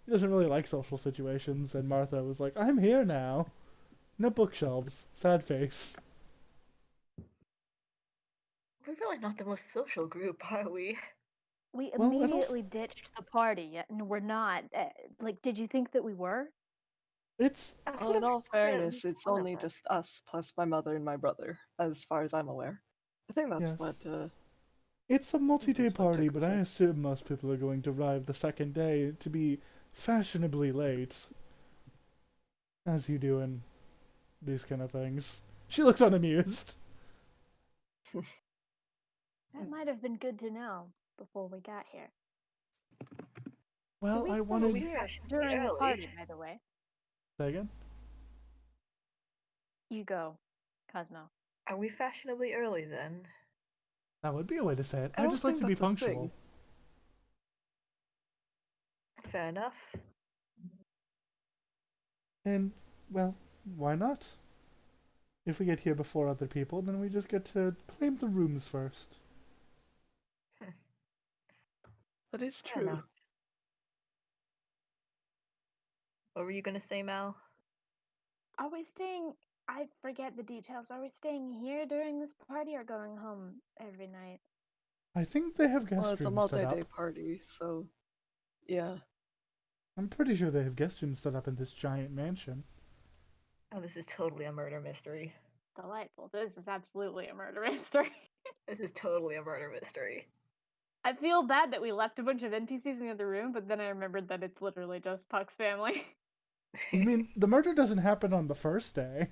He doesn't really like social situations. And Martha was like, I'm here now. No bookshelves. Sad face. We're really not the most social group, are we? We Well, I don't- immediately ditched the party, and we're not. Like, did you think that we were? It's Well, in all At fairness, least it's one of only us. just us plus my mother and my brother, as far as I'm aware. I think that's Yes. what. it's a multi-day That's what party, Tucker but I said. assume most people are going to arrive the second day to be fashionably late, as you do in these kind of things. She looks unamused. That might have been good to know before we got here. Well, we I still wanted. we leave fashionably during the early. party, by the way. Say again? You go, Cosmo. Are we fashionably early then? That would be a way to say it. I I don't just like think to be that's a punctual. thing. Fair enough. And, well, why not? If we get here before other people, then we just get to claim the rooms first. That is Fair true. enough. What were you gonna say, Mal? Are we staying? I forget the details. Are we staying here during this party or going home every night? I think they have Well, guest it's a rooms set multi-day up. party, so yeah. I'm pretty sure they have guest rooms set up in this giant mansion. Oh, this is totally a murder mystery. Delightful. This is absolutely a murder mystery. This is totally a murder mystery. I feel bad that we left a bunch of NPCs in the other room, but then I remembered that it's literally just Puck's family. You mean the murder doesn't happen on the first day?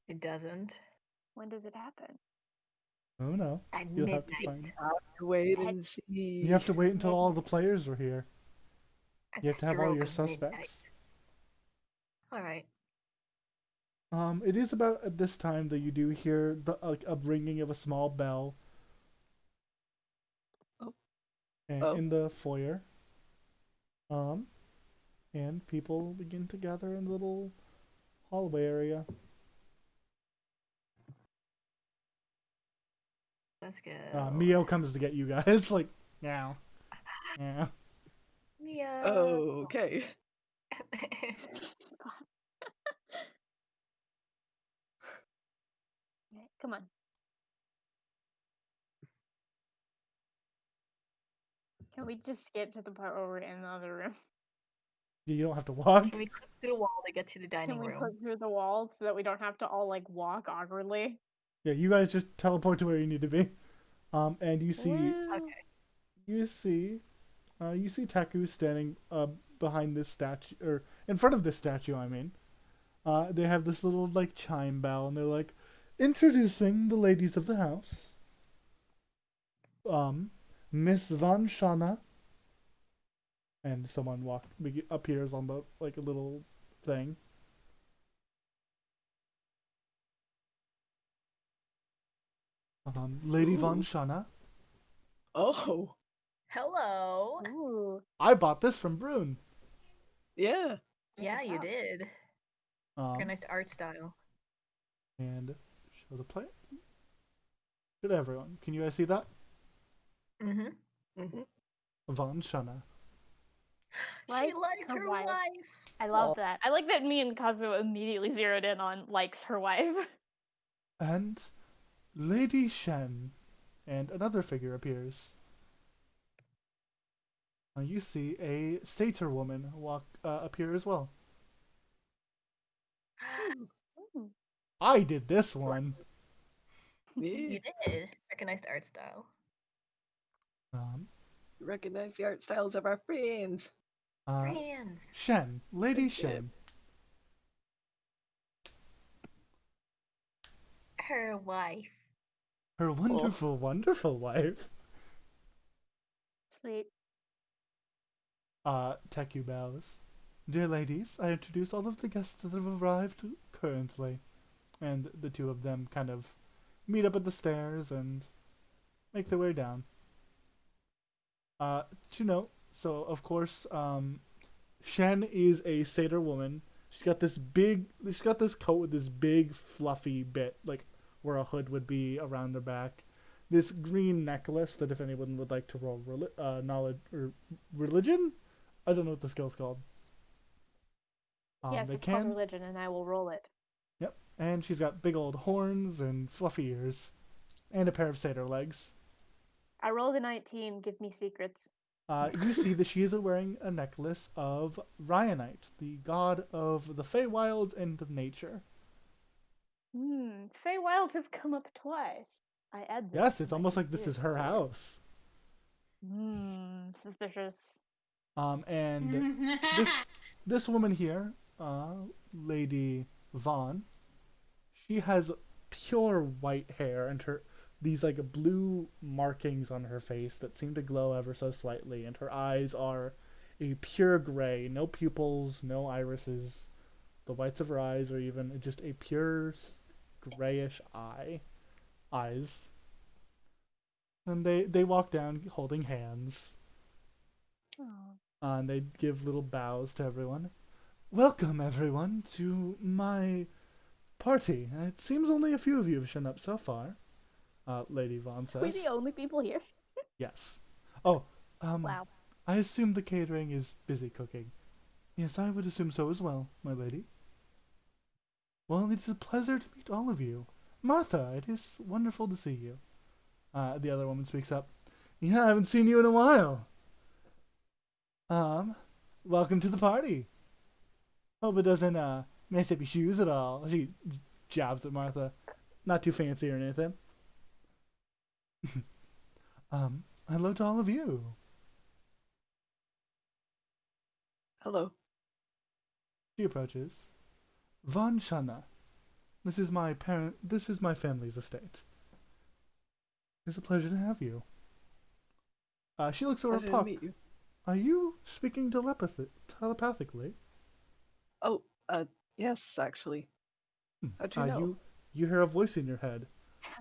It doesn't. When does it happen? Oh no. At You'll have to midnight. find. Wait Head- and see. You have to wait until all the players are here. At You have to have all stroke your of midnight. suspects. Alright. It is about at this time that you do hear the a ringing of a small bell. Oh. In the foyer. And people begin to gather in the little hallway area. Let's go. Mio comes to get you guys, like, meow. Yeah. Mia. Okay. Okay, come on. Can we just skip to the part where we're in the other room? You don't have to walk. Can we click through the wall to get to the dining Can we room? click through the walls so that we don't have to all like walk awkwardly? Yeah, you guys just teleport to where you need to be. And you see, Woo. you see Taku standing behind this statue, or in front of this statue. I mean, they have this little like chime bell, and they're like, introducing the ladies of the house. Miss Van Shana. And someone appears on the like a little thing. Lady Von Shana. Oh, Hello. Ooh. I bought this from Brune. yeah. Yeah, you Wow. did. Very Um, nice art style. and show the play. Good everyone. Can you guys see that? Mm-hmm. Hmm. Von Shana. She Like likes her her wife. wife. I love Aw. that. I like that me and Kazuo immediately zeroed in on likes her wife. And Lady Shen. And another figure appears. You see a satyr woman appear as well. Ooh. I did this one. Yeah. You did. Recognized art style. Recognize the art styles of our friends. Friends. Shen. Lady Good. Shen. Her wife. Her wonderful, wonderful wife. Sweet. Teku bows. Dear ladies, I introduce all of the guests that have arrived currently. And the two of them kind of meet up at the stairs and make their way down. To note, so of course, Shen is a satyr woman. She's got this coat with this big fluffy bit, like where a hood would be around her back. This green necklace that if anyone would like to roll knowledge or religion, I don't know what the skill's called. Yes, they it's called can. religion, and I will roll it. Yep, and she's got big old horns and fluffy ears, and a pair of satyr legs. I rolled a 19. Give me secrets. You see that she is wearing a necklace of Ryanite, the god of the Feywilds and of nature. Feywild has come up twice. I add this. Yes, to it's my almost like this is her conspiracy house. theory. Suspicious. And this woman here, Lady Vaughn, she has pure white hair and these like blue markings on her face that seem to glow ever so slightly, and her eyes are a pure gray, no pupils, no irises. The whites of her eyes are even just a pure grayish eyes. And they walk down holding hands. Oh. And they give little bows to everyone. Welcome, everyone, to my party. It seems only a few of you have shown up so far, Lady Vaughn says. We're the only people here. Yes. Oh, Wow. I assume the catering is busy cooking. Yes, I would assume so as well, my lady. Well, it is a pleasure to meet all of you. Martha, it is wonderful to see you. The other woman speaks up. Yeah, I haven't seen you in a while. Welcome to the party. Hope it doesn't, mess up your shoes at all. She jabs at Martha. Not too fancy or anything. Hello to all of you. Hello. She approaches. Von Shana. This is my family's estate. It's a pleasure to have you. She looks over at Pleasure to Puck. meet you. Are you speaking telepathically? Oh, yes, actually. How'd you know? You hear a voice in your head.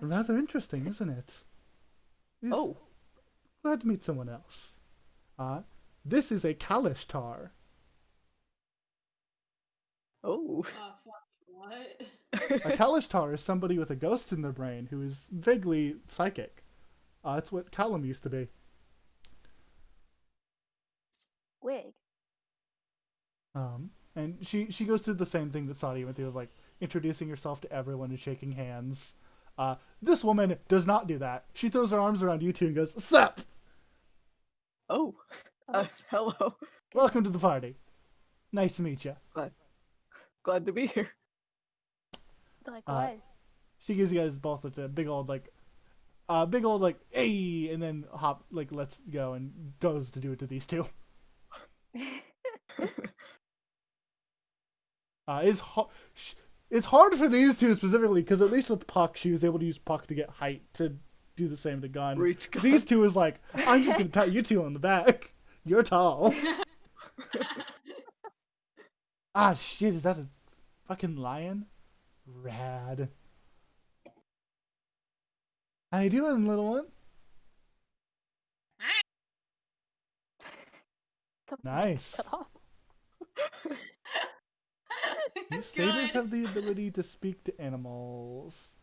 Rather interesting, isn't it? Oh. Glad to meet someone else. This is a Kalishtar. Oh. Fuck, what? A Kalishtar is somebody with a ghost in their brain who is vaguely psychic. It's what Callum used to be. Wig. And she goes through the same thing that Saudi went through, like introducing herself to everyone and shaking hands. This woman does not do that. She throws her arms around you two and goes, "Sup! Oh. Hello. Welcome to the party. Nice to meet you." Glad to be here. Likewise. She gives you guys both a big old like, hey, and then hop like let's go and goes to do it to these two. It's hard for these two specifically because at least with Puck, she was able to use Puck to get height to do the same to Gun. Reach Gun. These two is like, I'm just gonna pat you two on the back. You're tall. Shit, is that a fucking lion? Rad. How you doing, little one? Nice. Cut off. These satyrs have the ability to speak to animals.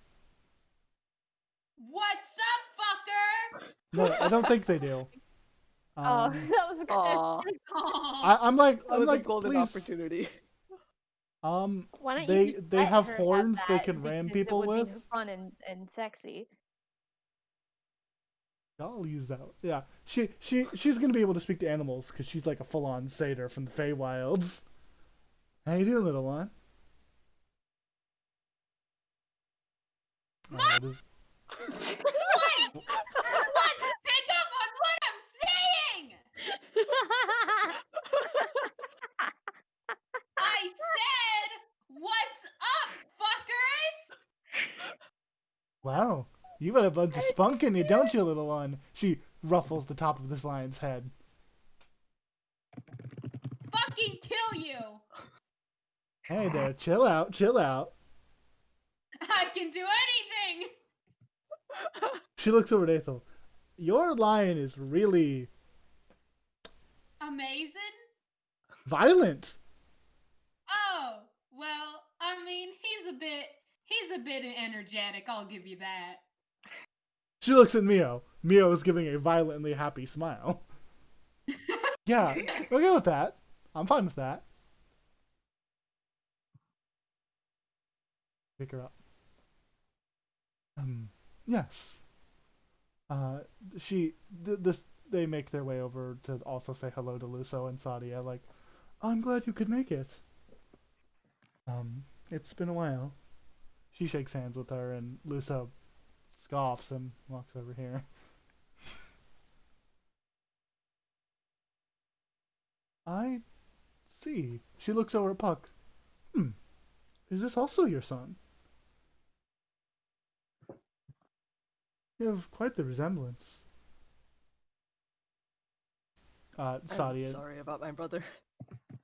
What's up, fucker? No, I don't think they do. That was a good. Aw. I'm like, That was a like, golden please. opportunity. Why don't they you just they let have her horns they that can ram because it people would with. be fun and sexy. I'll use that. Yeah, she's gonna be able to speak to animals because she's like a full-on satyr from the Feywilds. How you doing, little one? What? Pick up on what I'm saying! I said, what's up, fuckers? Wow, you've got a bunch of spunk in you, don't you, little one? She ruffles the top of this lion's head. Fucking kill you! Hey there, chill out, chill out. I can do anything! She looks over at Ethel. Your lion is really Amazing? violent. Oh, well, I mean, he's a bit energetic, I'll give you that. She looks at Mio. Mio is giving a violently happy smile. Yeah, we'll go with that. I'm fine with that. Pick her up. Yes. Uh, they make their way over to also say hello to Luso and Sadia. Like, I'm glad you could make it. It's been a while. She shakes hands with her, and Luso scoffs and walks over here. I see. She looks over at Puck. Is this also your son? You have quite the resemblance. I'm Sadia, sorry about my brother.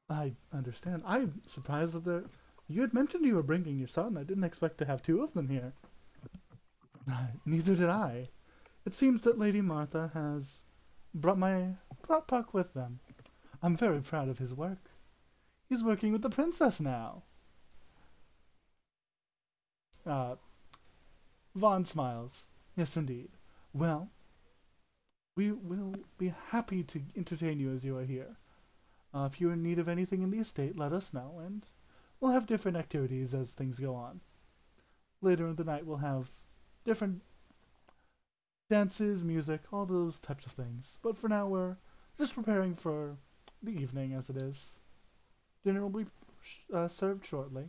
I understand. I'm surprised that you had mentioned you were bringing your son. I didn't expect to have two of them here. Neither did I. It seems that Lady Martha has brought Puck with them. I'm very proud of his work. He's working with the princess now. Vaughn smiles. Yes, indeed. Well, we will be happy to entertain you as you are here. If you're in need of anything in the estate, let us know, and we'll have different activities as things go on. Later in the night, we'll have different dances, music, all those types of things. But for now, we're just preparing for the evening as it is. Dinner will be served shortly.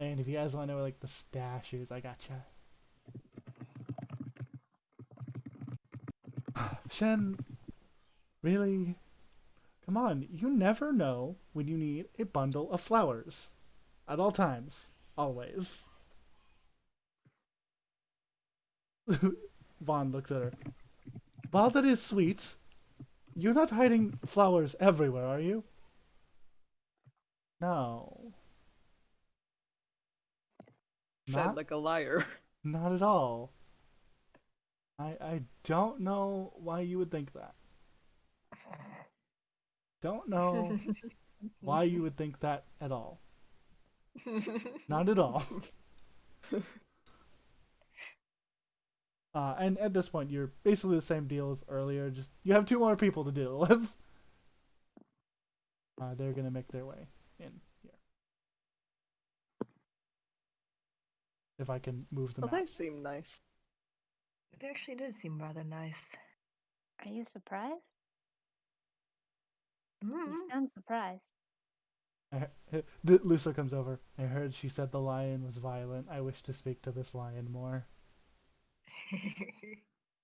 And if you guys want to know like the stash is, I gotcha. Shen, really? Come on, you never know when you need a bundle of flowers. At all times. Always. Vaughn looks at her. While that is sweet, you're not hiding flowers everywhere, are you? No. Said like a liar. Not at all. I don't know why you would think that. Don't know why you would think that at all. Not at all. And at this point, you're basically the same deal as earlier. Just you have two more people to deal with. They're gonna make their way in here. If I can move them Well, out. they seem nice. They actually did seem rather nice. Are you surprised? Mm. You sound surprised. Lusa comes over. I heard she said the lion was violent. I wish to speak to this lion more.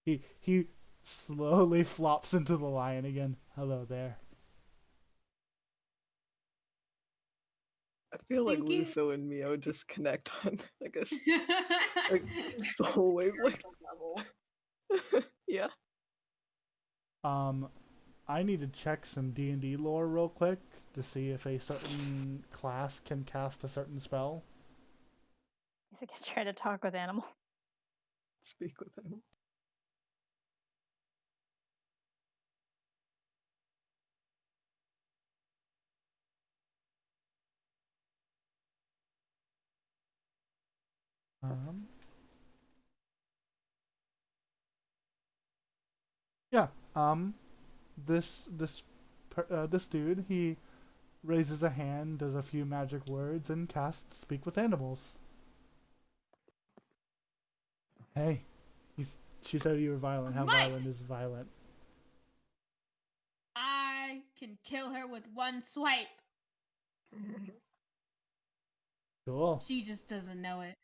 He slowly flops into the lion again. Hello there. I feel like Thank you. Luso and Mio just connect on like a like soul wavelength level. Yeah. I need to check some D&D lore real quick to see if a certain class can cast a certain spell. He's like, I try to talk with animals. Speak with him. Yeah. This dude, he raises a hand, does a few magic words, and casts Speak with Animals. Hey, she said you were violent. How What? violent is violent? I can kill her with one swipe. Cool. She just doesn't know it.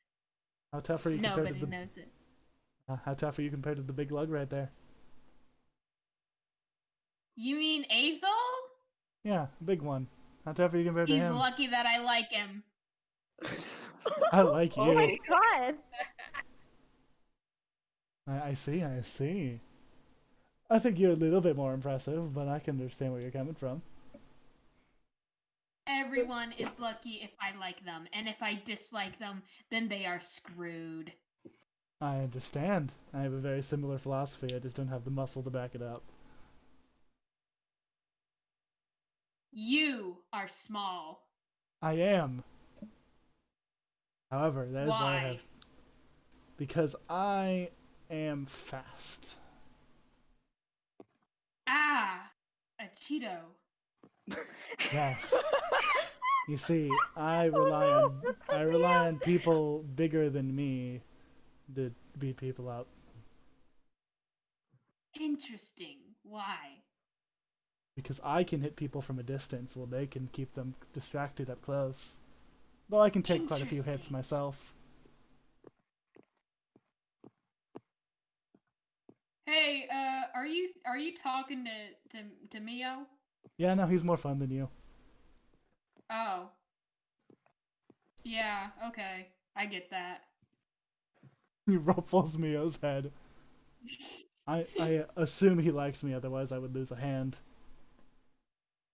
How tough are you compared Nobody to the? knows it. How tough are you compared to the big lug right there? You mean Aethel? Yeah, big one. How tough are you compared to He's him? lucky that I like him. I like you. Oh my god! I see. I think you're a little bit more impressive, but I can understand where you're coming from. Everyone is lucky if I like them, and if I dislike them, then they are screwed. I understand. I have a very similar philosophy. I just don't have the muscle to back it up. You are small. I am. However, that is why I Why? have. Because I am fast. Ah, a Cheeto. Yes. You see, I Oh rely no, on that's I what rely Mia. on people bigger than me to beat people up. Interesting. Why? Because I can hit people from a distance while they can keep them distracted up close. Though I can take quite a few hits Interesting. myself. Hey, are you talking to Mio? Yeah, no, he's more fun than you. Oh. Yeah, okay. I get that. He ruffles Mio's head. I assume he likes me, otherwise I would lose a hand.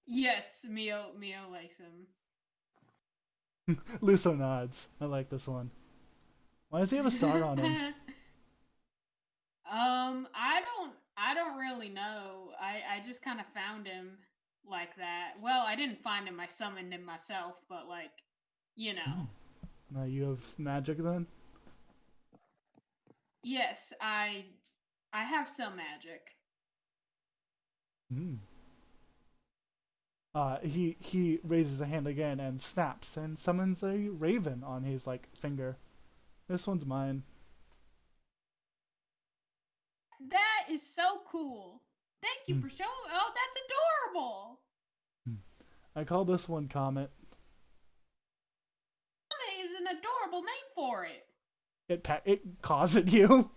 Yes, Mio likes him. Luso nods. I like this one. Why does he have a star on him? I don't really know. I just kind of found him like that. Well, I didn't find him. I summoned him myself, but like, you know. Now you have magic then? Yes, I have some magic. Hmm. He raises a hand again and snaps and summons a raven on his like finger. This one's mine. That is so cool. Thank you Hmm. for showing. Oh, that's adorable. I call this one Comet. Comet is an adorable name for it. It caws at you.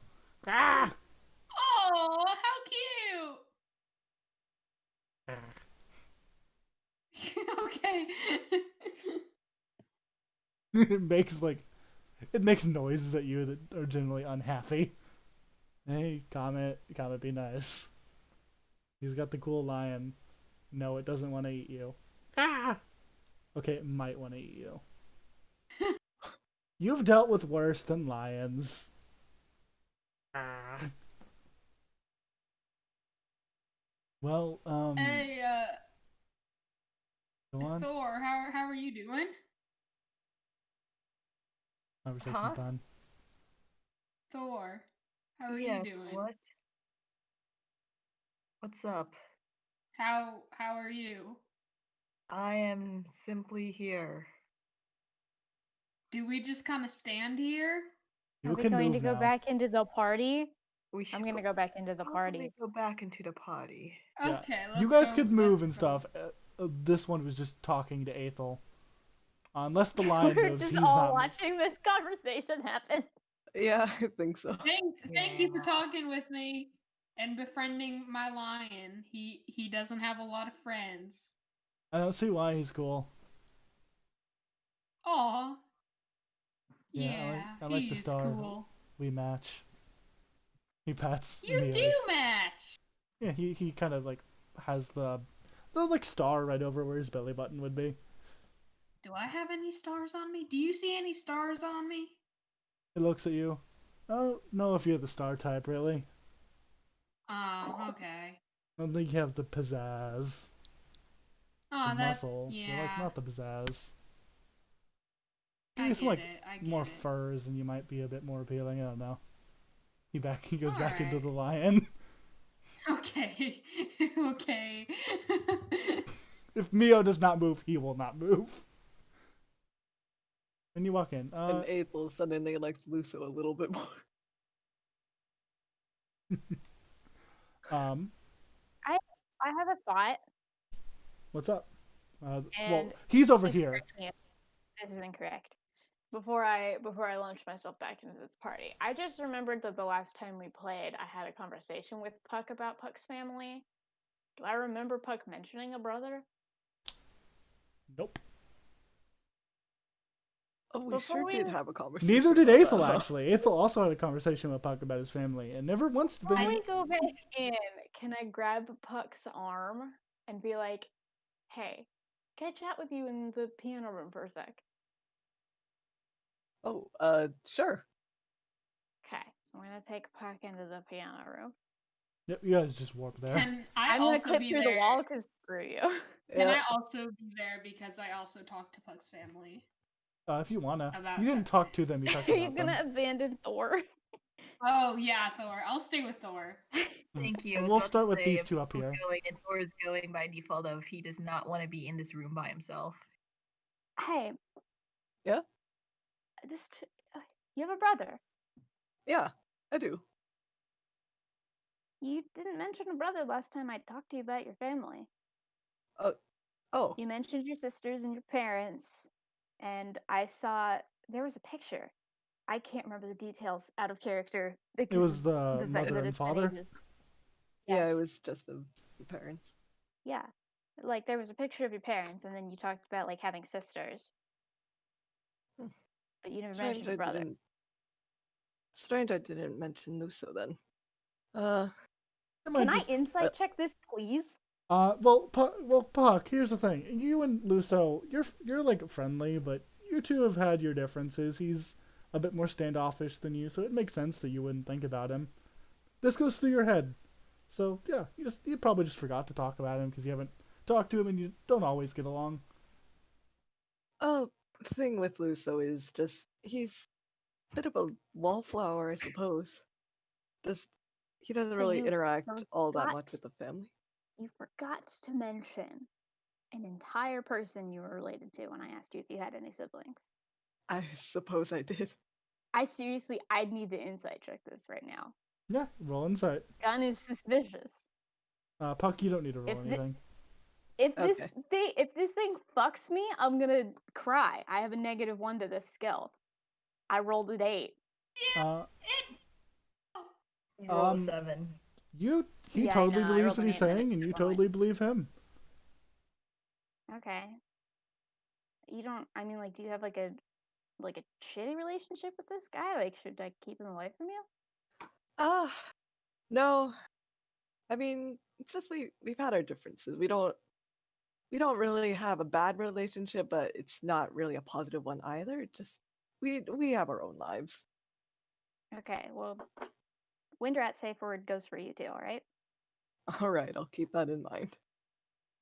Ah! Oh, how cute. Okay. It makes noises at you that are generally unhappy. Hey, Comet, be nice. He's got the cool lion. No, it doesn't want to eat you. Ah! Okay, it might want to eat you. You've dealt with worse than lions. Ah. Well, Hey, go on. Thor, how are you doing? Conversation Huh? done. Thor, how are you Yes, doing? what? What's up? How are you? I am simply here. Do we just kind of stand here? You Are we can going to move go now. back into the party? We should I'm gonna go back into the probably party. go back into the party. Yeah. Okay, You let's guys go. could move and let's go. stuff. This one was just talking to Aethel. Unless the lion We're moves, just he's all not. watching this conversation happen. Yeah, I think so. Thank you for Yeah. talking with me and befriending my lion. He doesn't have a lot of friends. I don't see why he's cool. Aw. Yeah, Yeah, I like he the is star. cool. We match. He pats You me. do match. Yeah, he kind of like has the like star right over where his belly button would be. Do I have any stars on me? Do you see any stars on me? He looks at you. I don't know if you're the star type, really. Oh, okay. I don't think you have the pizzazz. Oh, The that muscle. But like yeah. not the pizzazz. I Maybe get some like it. I get more it. furs and you might be a bit more appealing. I don't know. He goes back into Alright. the lion. Okay. Okay. If Mio does not move, he will not move. And you walk in. And Aethel suddenly likes Luso a little bit more. I have a thought, What's up? Well, and he's over just here. correct me if this is incorrect. Before I launch myself back into this party, I just remembered that the last time we played, I had a conversation with Puck about Puck's family. Do I remember Puck mentioning a brother? Nope. Oh, we Before sure we- did have a conversation. Neither did about Aethel, that, huh? actually. Aethel also had a conversation with Puck about his family, and never once did Before they. we go back in, can I grab Puck's arm and be like, "Hey, can I chat with you in the piano room for a sec?" Oh, sure. Okay, I'm gonna take Puck into the piano room. Yep, you guys just warp there. Can I I'm gonna also clip be through there? the wall because screw you. Can Yeah. I also be there because I also talked to Puck's family? If you wanna. About You didn't Puck's talk to them. You talked Are you about them. gonna abandon Thor? Oh yeah, Thor. I'll stay with Thor. Thank you. I And was we'll about to start with say, these if two up Thor's here. Going, and Thor is going by default of he does not want to be in this room by himself. Hey. Yeah? You have a brother. Yeah, I do. You didn't mention a brother last time I talked to you about your family. Oh. You mentioned your sisters and your parents, and I saw there was a picture. I can't remember the details out of character It because was of the the fact mother that and it's been father. ages. Yeah, it Yes. was just the parents. Yeah. Like there was a picture of your parents, and then you talked about like having sisters. But you never mentioned a brother. Strange I didn't mention Luso then. Can I insight check this, please? Well, Puck, here's the thing. You and Luso, you're like friendly, but you two have had your differences. He's a bit more standoffish than you, so it makes sense that you wouldn't think about him. This goes through your head. So, yeah, you probably just forgot to talk about him because you haven't talked to him and you don't always get along. The thing with Luso is just he's a bit of a wallflower, I suppose. He doesn't So really you interact all that much with the family. You forgot to mention an entire person you were related to when I asked you if you had any siblings. I suppose I did. I need to insight check this right now. Yeah, roll insight. Gun is suspicious. Puck, you don't need to roll anything. If this thing fucks me, I'm gonna cry. I have a -1 to this skill. I rolled an 8. You roll a 7. He totally believes what he's saying, and you totally believe him. Okay. You don't. I mean, like, do you have like a shitty relationship with this guy? Like, should I keep him away from you? No. I mean, it's just we've had our differences. We don't really have a bad relationship, but it's not really a positive one either. It just we have our own lives. Okay, well, Windrat safe word goes for you too, all right? All right, I'll keep that in mind.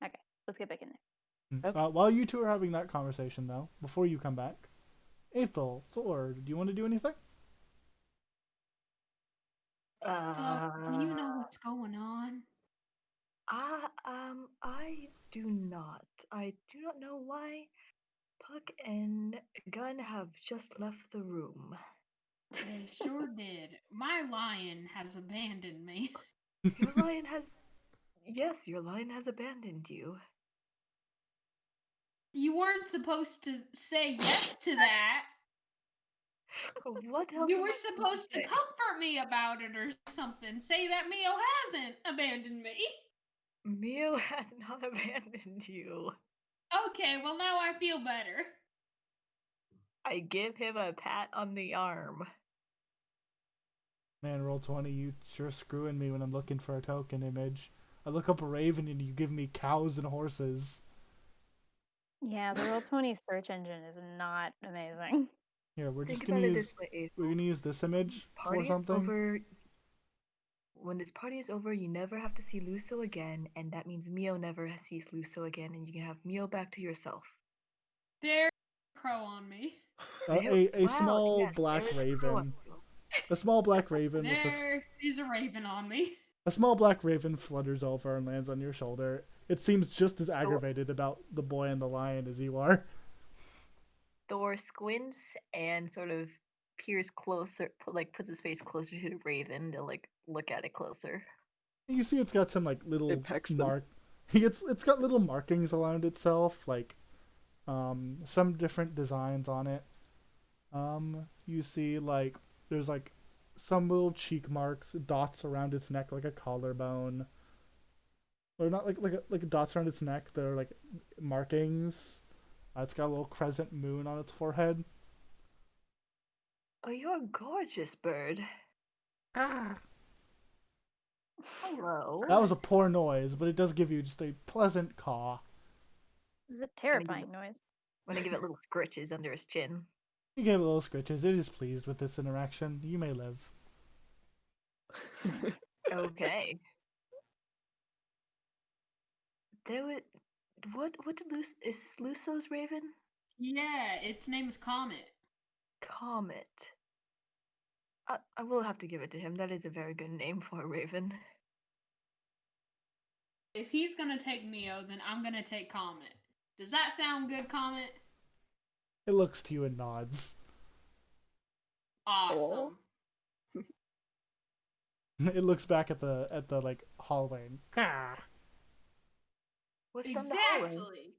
Okay, let's get back in there. Okay. While you two are having that conversation, though, before you come back, Ethel, Thor, do you want to do anything? Do you know what's going on? I do not. I do not know why Puck and Gun have just left the room. They sure did. My lion has abandoned me. Your lion has... Yes, your lion has abandoned you. You weren't supposed to say yes to that. What else You am were I supposed to comfort me about it or something. Say that Mio hasn't abandoned me. Mio has not abandoned you. Okay, well now I feel better. I give him a pat on the arm. Man, roll 20, you sure screwing me when I'm looking for a token image. I look up a raven and you give me cows and horses. Yeah, the Roll20 search engine is not amazing. Here, we're just Think gonna about it use this way, we're gonna use this image for something. Over. When this party is over, you never have to see Luso again, and that means Mio never sees Luso again, and you can have Mio back to yourself. There, crow on me. A small black raven. A small black raven There is a raven on me. A small black raven flutters over and lands on your shoulder. It seems just as aggravated about the boy and the lion as you are. Thor squints and sort of peers closer, puts his face closer to the raven to look at it closer. You see, it's got some little It's got little markings around itself, some different designs on it. You see there's some little cheek marks, dots around its neck like a collarbone. Or not like dots around its neck. They're like markings. It's got a little crescent moon on its forehead. Oh, you're a gorgeous bird. Ah. Hello. That was a poor noise, but it does give you just a pleasant caw. It's a terrifying noise. I'm gonna give it little scritches under his chin. You gave it little scritches. It is pleased with this interaction. You may live. Okay. What did is this Luso's raven? Yeah, its name is Comet. Comet. I will have to give it to him. That is a very good name for a raven. If he's gonna take Mio, then I'm gonna take Comet. Does that sound good, Comet? It looks to you and nods. Awesome. It looks back at the like hallway. And, "Gah." What's down the hallway? Exactly.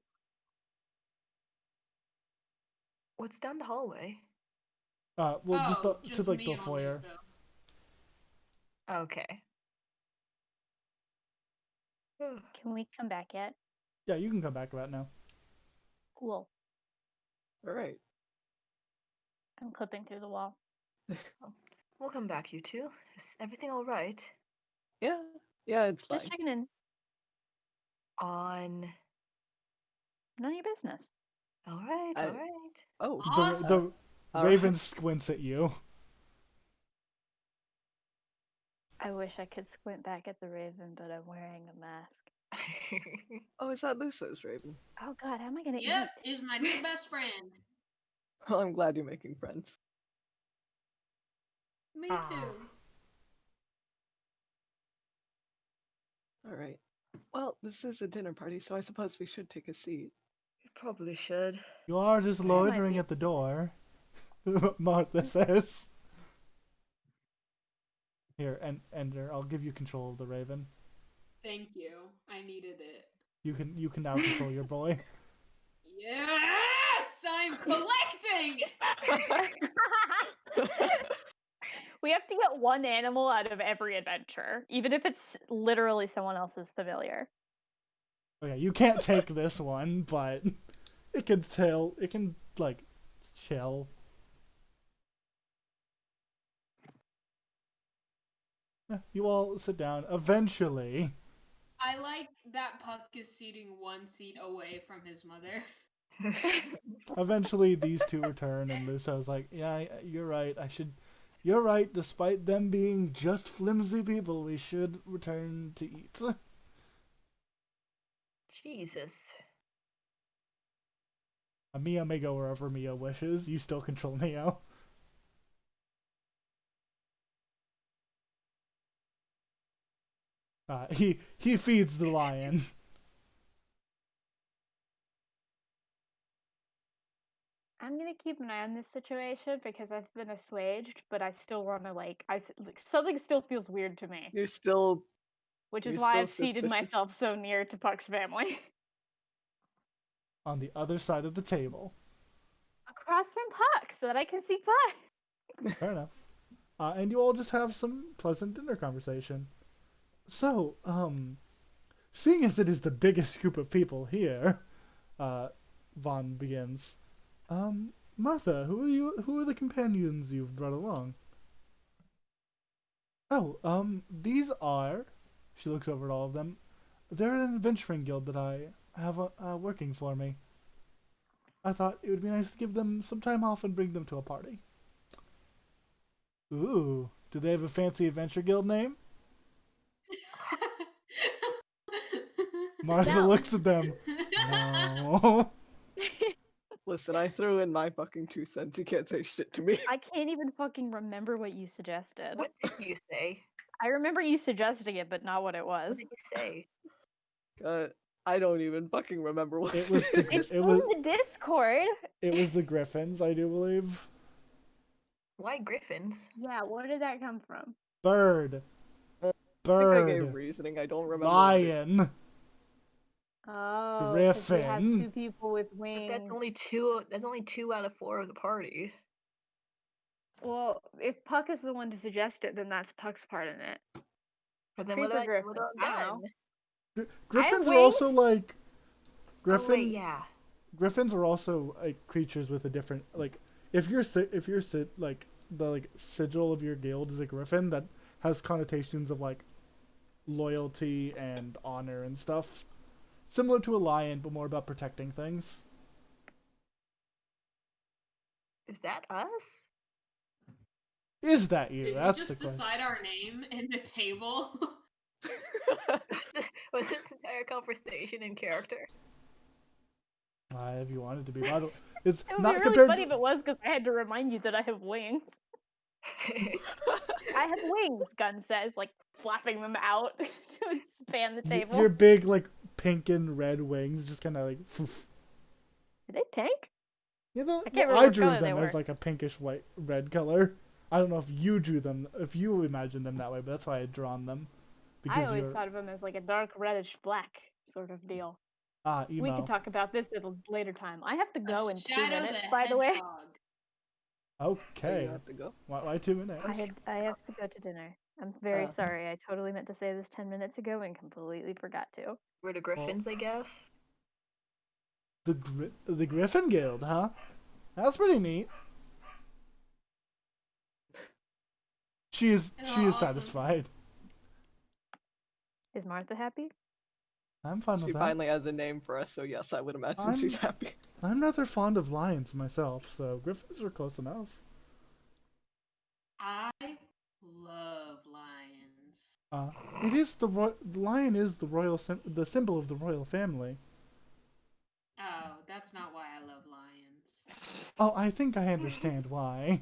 What's down the hallway? Well, just Oh, to like me the and foyer. Alonso. Okay. Can we come back yet? Yeah, you can come back about now. Cool. All right. I'm clipping through the wall. We'll come back, you two. Is everything all right? Yeah. Yeah, it's Just fine. checking in. On. None of your business. All right, I- all right. Oh. The all Raven right. squints at you. I wish I could squint back at the Raven, but I'm wearing a mask. Oh, is that Luso's Raven? Oh god, how am I gonna Yep, eat? is my new best friend. Well, I'm glad you're making friends. Me Ah. too. All right. Well, this is a dinner party, so I suppose we should take a seat. You probably should. You are just Where am I loitering be- at the door. Martha says. Here, Ender, I'll give you control of the Raven. Thank you. I needed it. You can now control your boy. Yes, I'm collecting. We have to get one animal out of every adventure, even if it's literally someone else's familiar. Okay, you can't take this one, but it can like chill. You all sit down. Eventually, I like that Puck is seating 1 seat away from his mother. these two return, and Luso's like, "Yeah, you're right. You're right. Despite them being just flimsy people, we should return to eat." Jesus. Mia may go wherever Mia wishes. You still control Mia. He feeds the lion. I'm gonna keep an eye on this situation because I've been assuaged, but I still want to like something still feels weird to me, You're still. which is you're why still I've seated suspicious? myself so near to Puck's family. On the other side of the table. Across from Puck, so that I can see Puck. Fair enough. And you all just have some pleasant dinner conversation. So, seeing as it is the biggest group of people here, Vaughn begins. Martha, who are the companions you've brought along? Oh, these are, she looks over at all of them, they're an adventuring guild that I have working for me. I thought it would be nice to give them some time off and bring them to a party. Ooh, do they have a fancy adventure guild name? Martha No. looks at them. No. Listen, I threw in my fucking 2 cents. You can't say shit to me. I can't even fucking remember what you suggested. What did you say? I remember you suggesting it, but not what it was. What did you say? I don't even fucking remember what It was the It's it in was the Discord. it was the Griffins, I do believe. Why griffins? Yeah, where did that come from? Bird. I think I gave Bird. reasoning. I don't remember. Lion. Oh, 'cause we have Griffin. 2 people with But wings. that's only two. That's only 2 out of 4 of the party. Well, if Puck is the one to suggest it, then that's Puck's part in it. But then Creeper what Griffin. about I don't know. Gun? Griffins are also wings. like Oh wait, yeah. Griffins are also like creatures with a different like if you're like the like sigil of your guild is a griffin, that has connotations of like loyalty and honor and stuff. Similar to a lion, but more about protecting things. Is that us? Is that you? Did That's we the just question. decide our name in the table? Was this entire conversation in character? If you want it to be, by the way, it's It would not be really compared. funny if it was because I had to remind you that I have wings. I have wings, Gun says, like flapping them out to span the table. Your big like pink and red wings, just kind of like. Poof. Are they pink? Yeah, I can't remember I what drew color they them as were. like a pinkish white red color. I don't know if you drew them, if you imagined them that way, but that's why I had drawn them. I always thought of them as like a dark reddish black sort of deal. We emo. could talk about this at a later time. I have to go in 2 Shadow minutes, the by the way. Hedgehog. Okay. You have to go. Why 2 minutes? I have to go to dinner. I'm very sorry. I totally meant to say this 10 minutes ago and completely forgot to. We're the Griffins, I guess. The Griffin Guild, huh? That's pretty neat. She is awesome. satisfied. Is Martha happy? I'm fine with She that. finally has a name for us, so yes, I would imagine she's happy. I'm rather fond of lions myself, so griffins are close enough. I love lions. It is the lion is the the symbol of the royal family. Oh, that's not why I love lions. Oh, I think I understand why.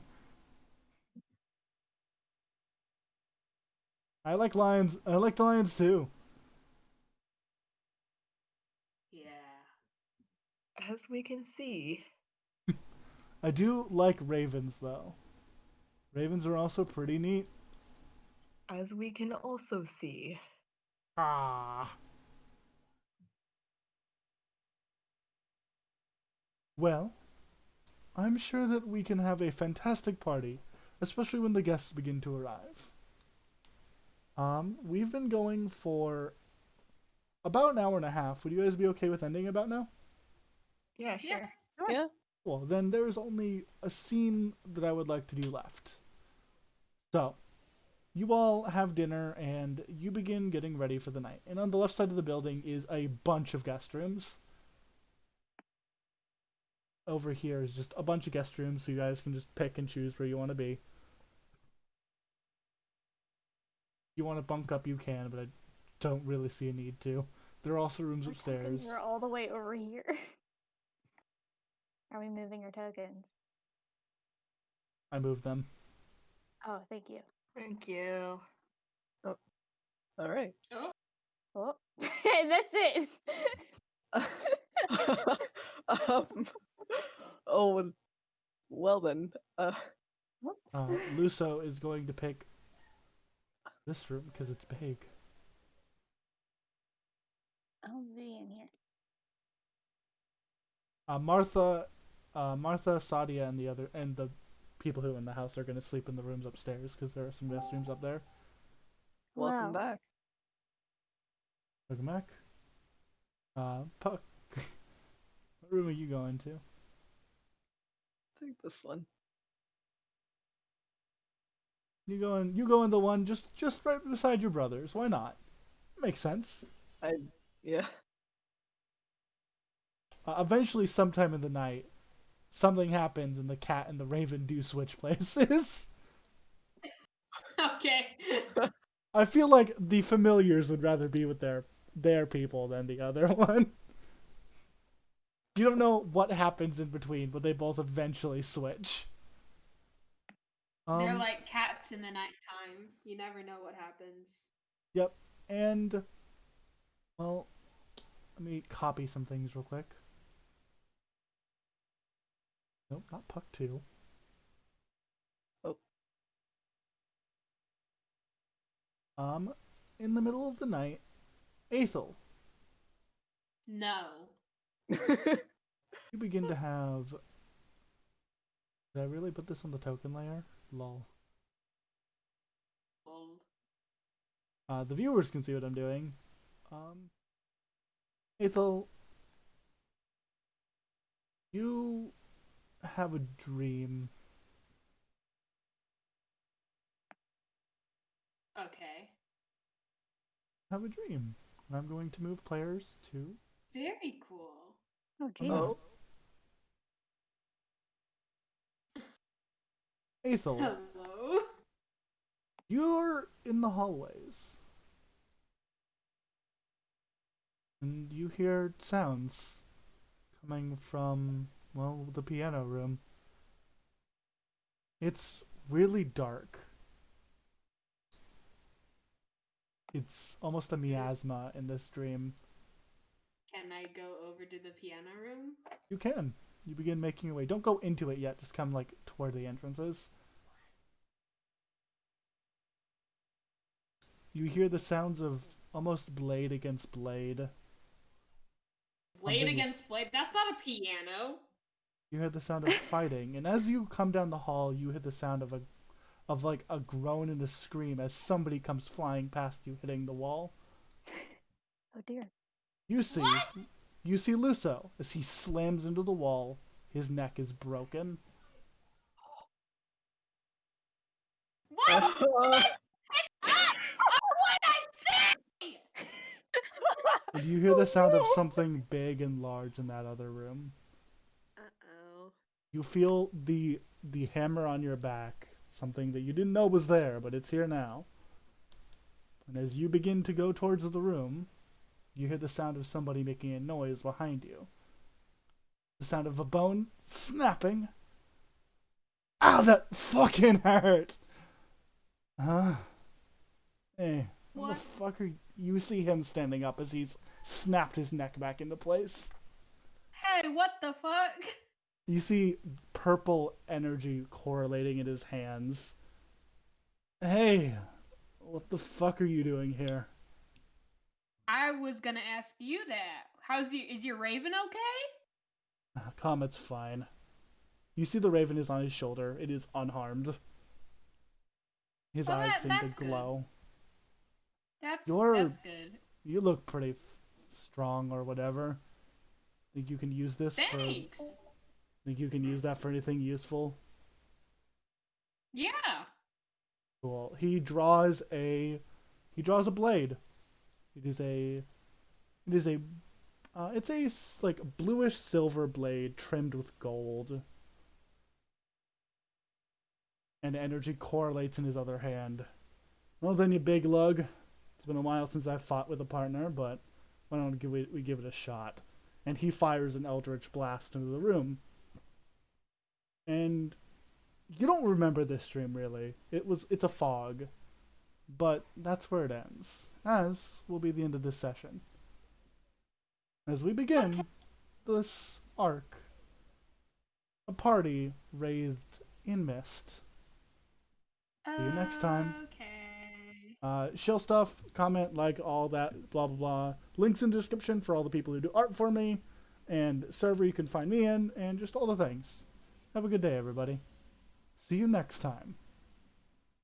I like lions. I like the lions too. Yeah. As we can see. I do like ravens though. Ravens are also pretty neat. As we can also see. Ah. Well, I'm sure that we can have a fantastic party, especially when the guests begin to arrive. We've been going for about an hour and a half. Would you guys be okay with ending about now? Yeah, sure. Yeah. Well, then there's only a scene that I would like to do left. So, you all have dinner and you begin getting ready for the night. And on the left side of the building is a bunch of guest rooms. Over here is just a bunch of guest rooms, so you guys can just pick and choose where you want to be. If you want to bunk up, you can, but I don't really see a need to. There are also rooms Our upstairs. tokens are all the way over here. Are we moving our tokens? I moved them. Oh, thank you. Thank you. All right. Oh, and that's it. Oh, well then. Whoops. Luso is going to pick this room because it's big. I'll be in here. Martha, Sadia, and the people who are in the house are going to sleep in the rooms upstairs because there are some guest rooms up there. Welcome Wow. back. Welcome back. Puck, what room are you going to? Take this one. You go in the one just right beside your brothers. Why not? Makes sense. Yeah. Eventually, sometime in the night, something happens and the cat and the raven do switch places. Okay. I feel like the familiars would rather be with their people than the other one. You don't know what happens in between, but they both eventually switch. They're like cats in the nighttime. You never know what happens. Yep. And, well, let me copy some things real quick. Nope, not Puck 2. Oh. In the middle of the night, Aethel, No. you begin to have... Did I really put this on the token layer? Lol. Lol. The viewers can see what I'm doing. Aethel, you have a dream. Okay. Have a dream. And I'm going to move players to... Very cool. Oh, Jesus. Oh. Aethel, Hello. you're in the hallways. And you hear sounds coming from, well, the piano room. It's really dark. It's almost a miasma in this dream. Can I go over to the piano room? You can. You begin making your way. Don't go into it yet. Just come like toward the entrances. You hear the sounds of almost blade against blade. Blade Something is- against blade? That's not a piano. You hear the sound of fighting, and as you come down the hall, you hear the sound of like a groan and a scream as somebody comes flying past you, hitting the wall. Oh dear. You see Luso as he slams into the wall. His neck is broken. What? What I say? And you hear the sound of something big and large in that other room. Uh-oh. You feel the hammer on your back, something that you didn't know was there, but it's here now. And as you begin to go towards the room, you hear the sound of somebody making a noise behind you. The sound of a bone snapping. Ow, that fucking hurt! Huh? Hey, what the fuck are you? See him standing up as he's snapped his neck back into place. Hey, what the fuck? You see purple energy correlating in his hands. Hey, what the fuck are you doing here? I was gonna ask you that. Is your raven okay? Comet's fine. You see the raven is on his shoulder. It is unharmed. His eyes seem to glow. That's good. You look pretty strong or whatever. Think you can use this Thanks. Think you can use that for anything useful? Yeah. Cool. He draws a blade. It's a like bluish silver blade trimmed with gold. And energy correlates in his other hand. Well then, you big lug. It's been a while since I've fought with a partner, but why don't we give it a shot? And he fires an eldritch blast into the room. And you don't remember this stream really. It's a fog. But that's where it ends. As will be the end of this session. As we begin this arc, a party raised in mist. See you next time. Okay. Shill stuff, comment, like, all that, blah, blah, blah. Links in the description for all the people who do art for me, and server you can find me in, and just all the things. Have a good day, everybody. See you next time.